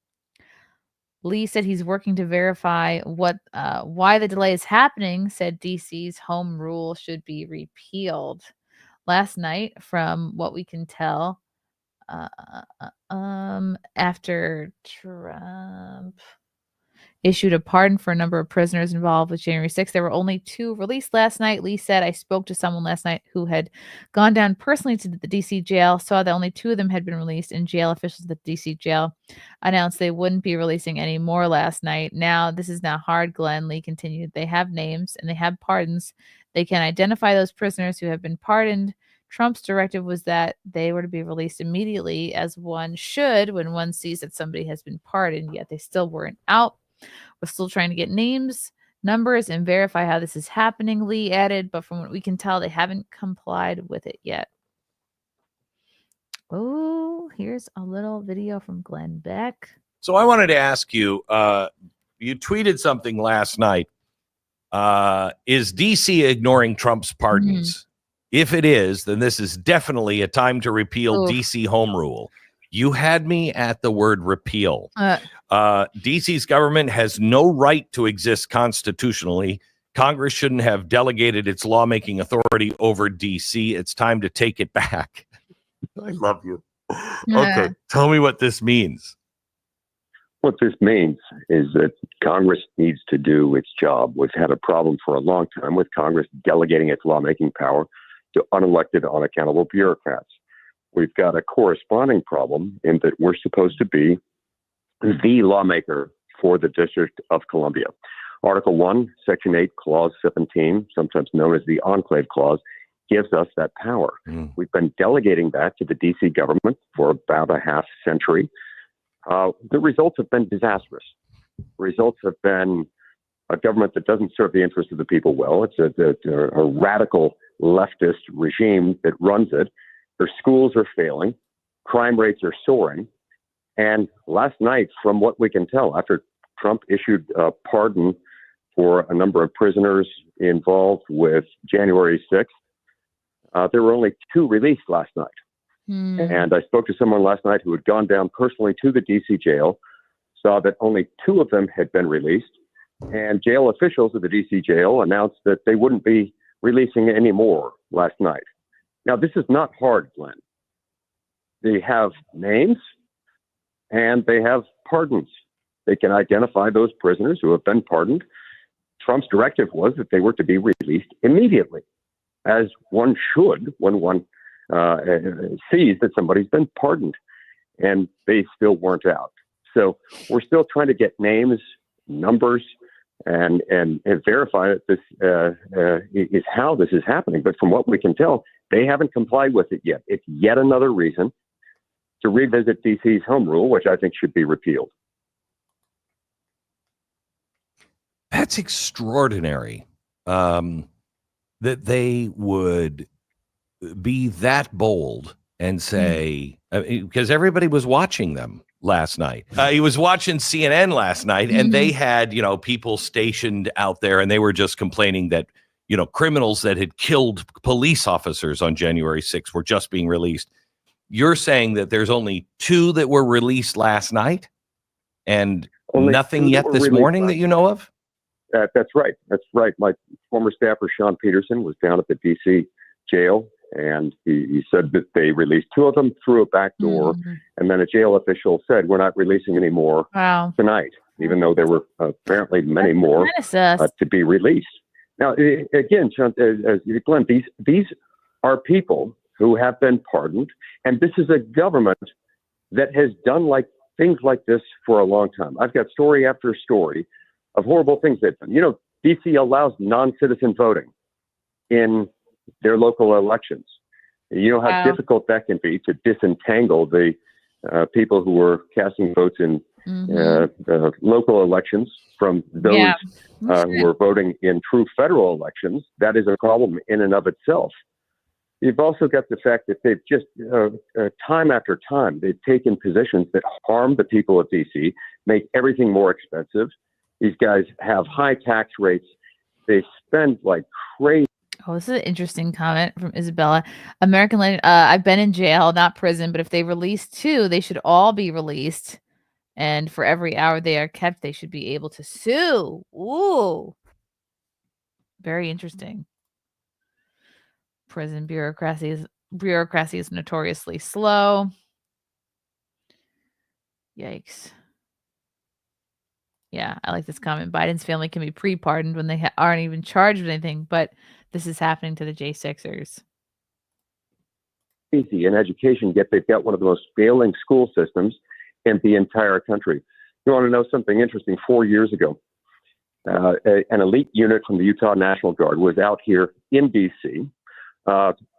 Lee said he's working to verify why the delay is happening, said D.C.'s home rule should be repealed. Last night, from what we can tell, after Trump issued a pardon for a number of prisoners involved with January 6th, there were only 2 released last night. Lee said, I spoke to someone last night who had gone down personally to the D.C. jail, saw that only 2 of them had been released, and jail officials at the D.C. jail announced they wouldn't be releasing any more last night. Now, this is not hard, Glenn. Lee continued. They have names and they have pardons. They can identify those prisoners who have been pardoned. Trump's directive was that they were to be released immediately, as one should when one sees that somebody has been pardoned, yet they still weren't out. We're still trying to get names, numbers, and verify how this is happening, Lee added, but from what we can tell, they haven't complied with it yet. Oh, here's a little video from Glenn Beck. So I wanted to ask you, you tweeted something last night. Is DC ignoring Trump's pardons? If it is, then this is definitely a time to repeal DC home rule. You had me at the word repeal. DC's government has no right to exist constitutionally. Congress shouldn't have delegated its lawmaking authority over DC. It's time to take it back. I love you. Okay, tell me what this means. What this means is that Congress needs to do its job. We've had a problem for a long time with Congress delegating its lawmaking power to unelected, unaccountable bureaucrats. We've got a corresponding problem in that we're supposed to be the lawmaker for the District of Columbia. Article 1, Section 8, Clause 17, sometimes known as the Enclave Clause, gives us that power. We've been delegating that to the D.C. government for about a half century. The results have been disastrous. The results have been a government that doesn't serve the interests of the people well. It's a radical leftist regime that runs it. Their schools are failing. Crime rates are soaring. And last night, from what we can tell, after Trump issued a pardon for a number of prisoners involved with January 6th, there were only 2 released last night. And I spoke to someone last night who had gone down personally to the D.C. jail, saw that only 2 of them had been released, and jail officials at the D.C. jail announced that they wouldn't be releasing any more last night. Now, this is not hard, Glenn. They have names and they have pardons. They can identify those prisoners who have been pardoned. Trump's directive was that they were to be released immediately, as one should when one sees that somebody's been pardoned, and they still weren't out. So we're still trying to get names, numbers, and verify that this is how this is happening. But from what we can tell, they haven't complied with it yet. It's yet another reason to revisit DC's home rule, which I think should be repealed. That's extraordinary that they would be that bold and say, because everybody was watching them last night. He was watching CNN last night, and they had, people stationed out there, and they were just complaining that, criminals that had killed police officers on January 6th were just being released. You're saying that there's only 2 that were released last night and only nothing yet this morning that you know of? That's right. That's right. My former staffer, Sean Peterson, was down at the D.C. jail, and he said that they released 2 of them through a back door, and then a jail official said, we're not releasing any more tonight, even though there were apparently many more to be released. Now, again, Glenn, these are people who have been pardoned, and this is a government that has done things like this for a long time. I've got story after story of horrible things they've done. You know, D.C. allows non-citizen voting in their local elections. You know how difficult that can be to disentangle the people who are casting votes in local elections from those who are voting in true federal elections. That is a problem in and of itself. You've also got the fact that they've just, time after time, they've taken positions that harm the people of D.C., make everything more expensive. These guys have high tax rates. They spend like crazy. Oh, this is an interesting comment from Isabella. American Legend, I've been in jail, not prison, but if they release 2, they should all be released. And for every hour they are kept, they should be able to sue. Ooh. Very interesting. Prison bureaucracy is notoriously slow. Yikes. Yeah, I like this comment. Biden's family can be pre-pardoned when they aren't even charged with anything, but this is happening to the J6ers. Easy in education, yet they've got one of the most failing school systems in the entire country. You want to know something interesting? 4 years ago, an elite unit from the Utah National Guard was out here in D.C.,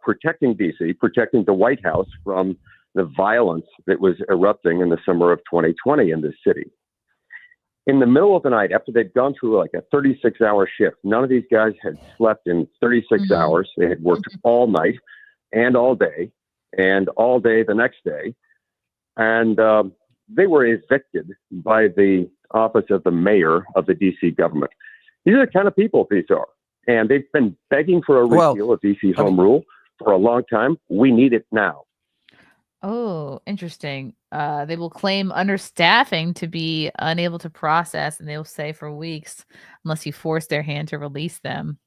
protecting D.C., protecting the White House from the violence that was erupting in the summer of 2020 in this city. In the middle of the night, after they'd gone through like a 36-hour shift, none of these guys had slept in 36 hours. They had worked all night and all day the next day. And they were evicted by the office of the mayor of the D.C. government. These are the kind of people these are. And they've been begging for a repeal of D.C. home rule for a long time. We need it now. Oh, interesting. They will claim understaffing to be unable to process, and they will say for weeks unless you force their hand to release them.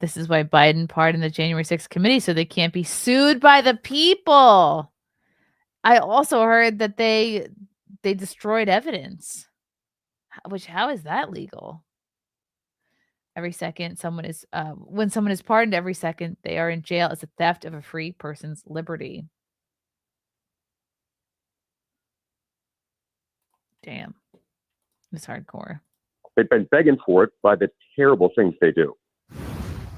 This is why Biden pardoned the January 6th committee, so they can't be sued by the people. I also heard that they destroyed evidence. How is that legal? Every second when someone is pardoned, every second they are in jail is a theft of a free person's liberty. Damn. It's hardcore. They've been begging for it by the terrible things they do.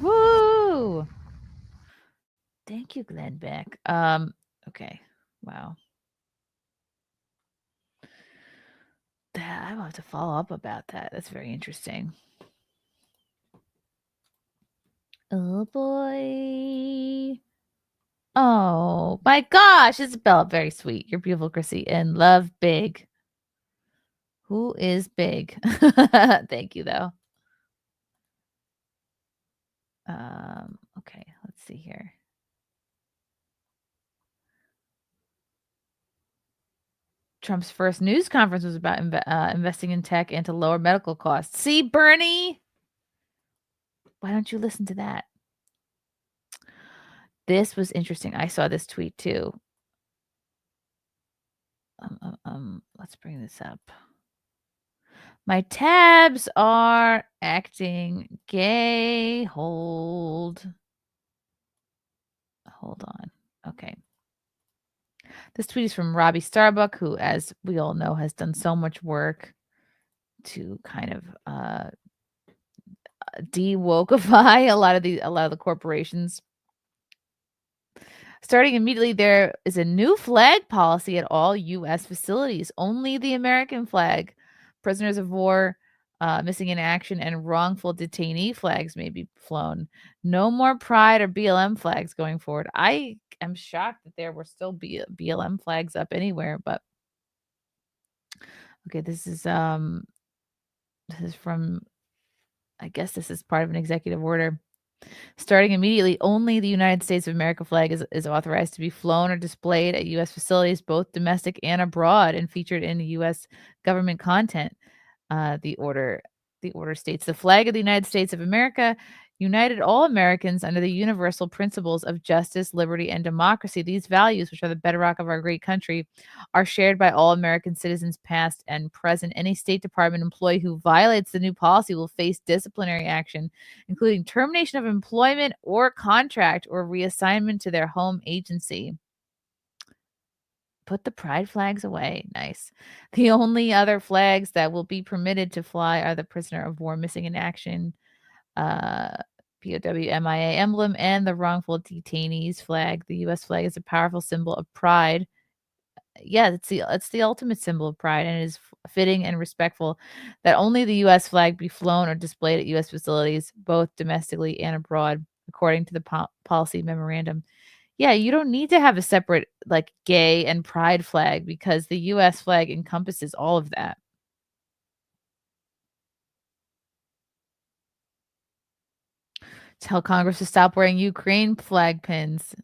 Woo! Thank you, Glenn Beck. Okay. Wow. I will have to follow up about that. That's very interesting. Oh boy. Oh my gosh, Isabella, very sweet. You're beautiful, Chrissy, and love big. Who is big? Thank you, though. Okay, let's see here. Trump's first news conference was about investing in tech and to lower medical costs. See, Bernie? Why don't you listen to that? This was interesting. I saw this tweet too. Let's bring this up. My tabs are acting gay. Hold on. Okay. This tweet is from Robbie Starbuck, who, as we all know, has done so much work to kind of de-wokeify a lot of the corporations. Starting immediately, there is a new flag policy at all U.S. facilities. Only the American flag, prisoners of war, missing in action, and wrongful detainee flags may be flown. No more Pride or BLM flags going forward. I am shocked that there were still BLM flags up anywhere, but okay, this is from, I guess this is part of an executive order. Starting immediately, only the United States of America flag is authorized to be flown or displayed at U.S. facilities, both domestic and abroad, and featured in U.S. government content. The order states the flag of the United States of America united all Americans under the universal principles of justice, liberty, and democracy. These values, which are the bedrock of our great country, are shared by all American citizens past and present. Any State Department employee who violates the new policy will face disciplinary action, including termination of employment or contract or reassignment to their home agency. Put the pride flags away. Nice. The only other flags that will be permitted to fly are the prisoner of war missing in action, POW MIA emblem, and the wrongful detainees flag. The U.S. flag is a powerful symbol of pride. Yeah, it's the ultimate symbol of pride, and it is fitting and respectful that only the U.S. flag be flown or displayed at U.S. facilities, both domestically and abroad, according to the policy memorandum. Yeah, you don't need to have a separate like gay and pride flag because the U.S. flag encompasses all of that. Tell Congress to stop wearing Ukraine flag pins.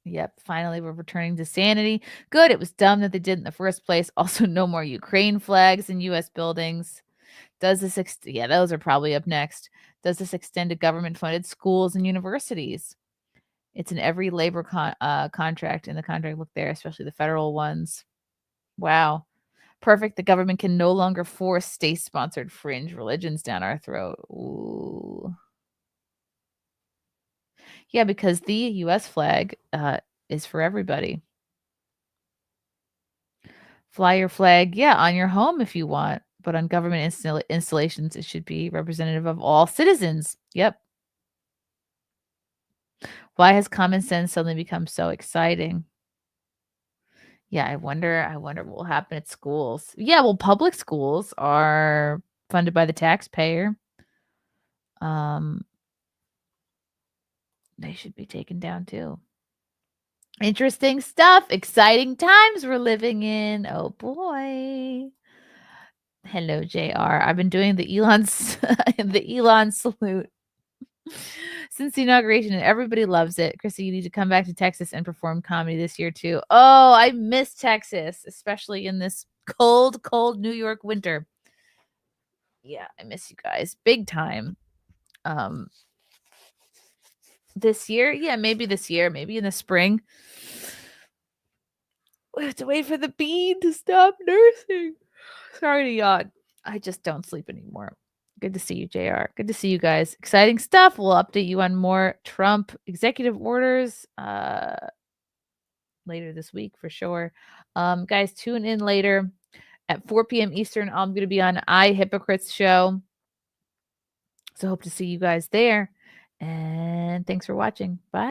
Yep, finally we're returning to sanity. Good, it was dumb that they did in the first place. Also, no more Ukraine flags in U.S. buildings. Does this yeah, those are probably up next. Does this extend to government-funded schools and universities? It's in every labor contract in the contract. Look there, especially the federal ones. Wow. Perfect. The government can no longer force state-sponsored fringe religions down our throat. Ooh. Yeah, because the U.S. flag is for everybody. Fly your flag, yeah, on your home if you want, but on government installations, it should be representative of all citizens. Yep. Why has common sense suddenly become so exciting? Yeah, I wonder what will happen at schools. Yeah, well, public schools are funded by the taxpayer. They should be taken down too. Interesting stuff. Exciting times we're living in. Oh boy. Hello, JR. I've been doing the Elon salute since the inauguration, and everybody loves it. Chrissy, you need to come back to Texas and perform comedy this year too. Oh, I miss Texas, especially in this cold New York winter. Yeah, I miss you guys big time. This year, yeah, maybe this year, maybe in the spring. We have to wait for the bean to stop nursing. Sorry to yawn. I just don't sleep anymore. Good to see you, JR. Good to see you guys. Exciting stuff. We'll update you on more Trump executive orders later this week for sure. Guys, tune in later at 4 p.m. Eastern. I'm going to be on iHypocrites show. So hope to see you guys there. And thanks for watching. Bye.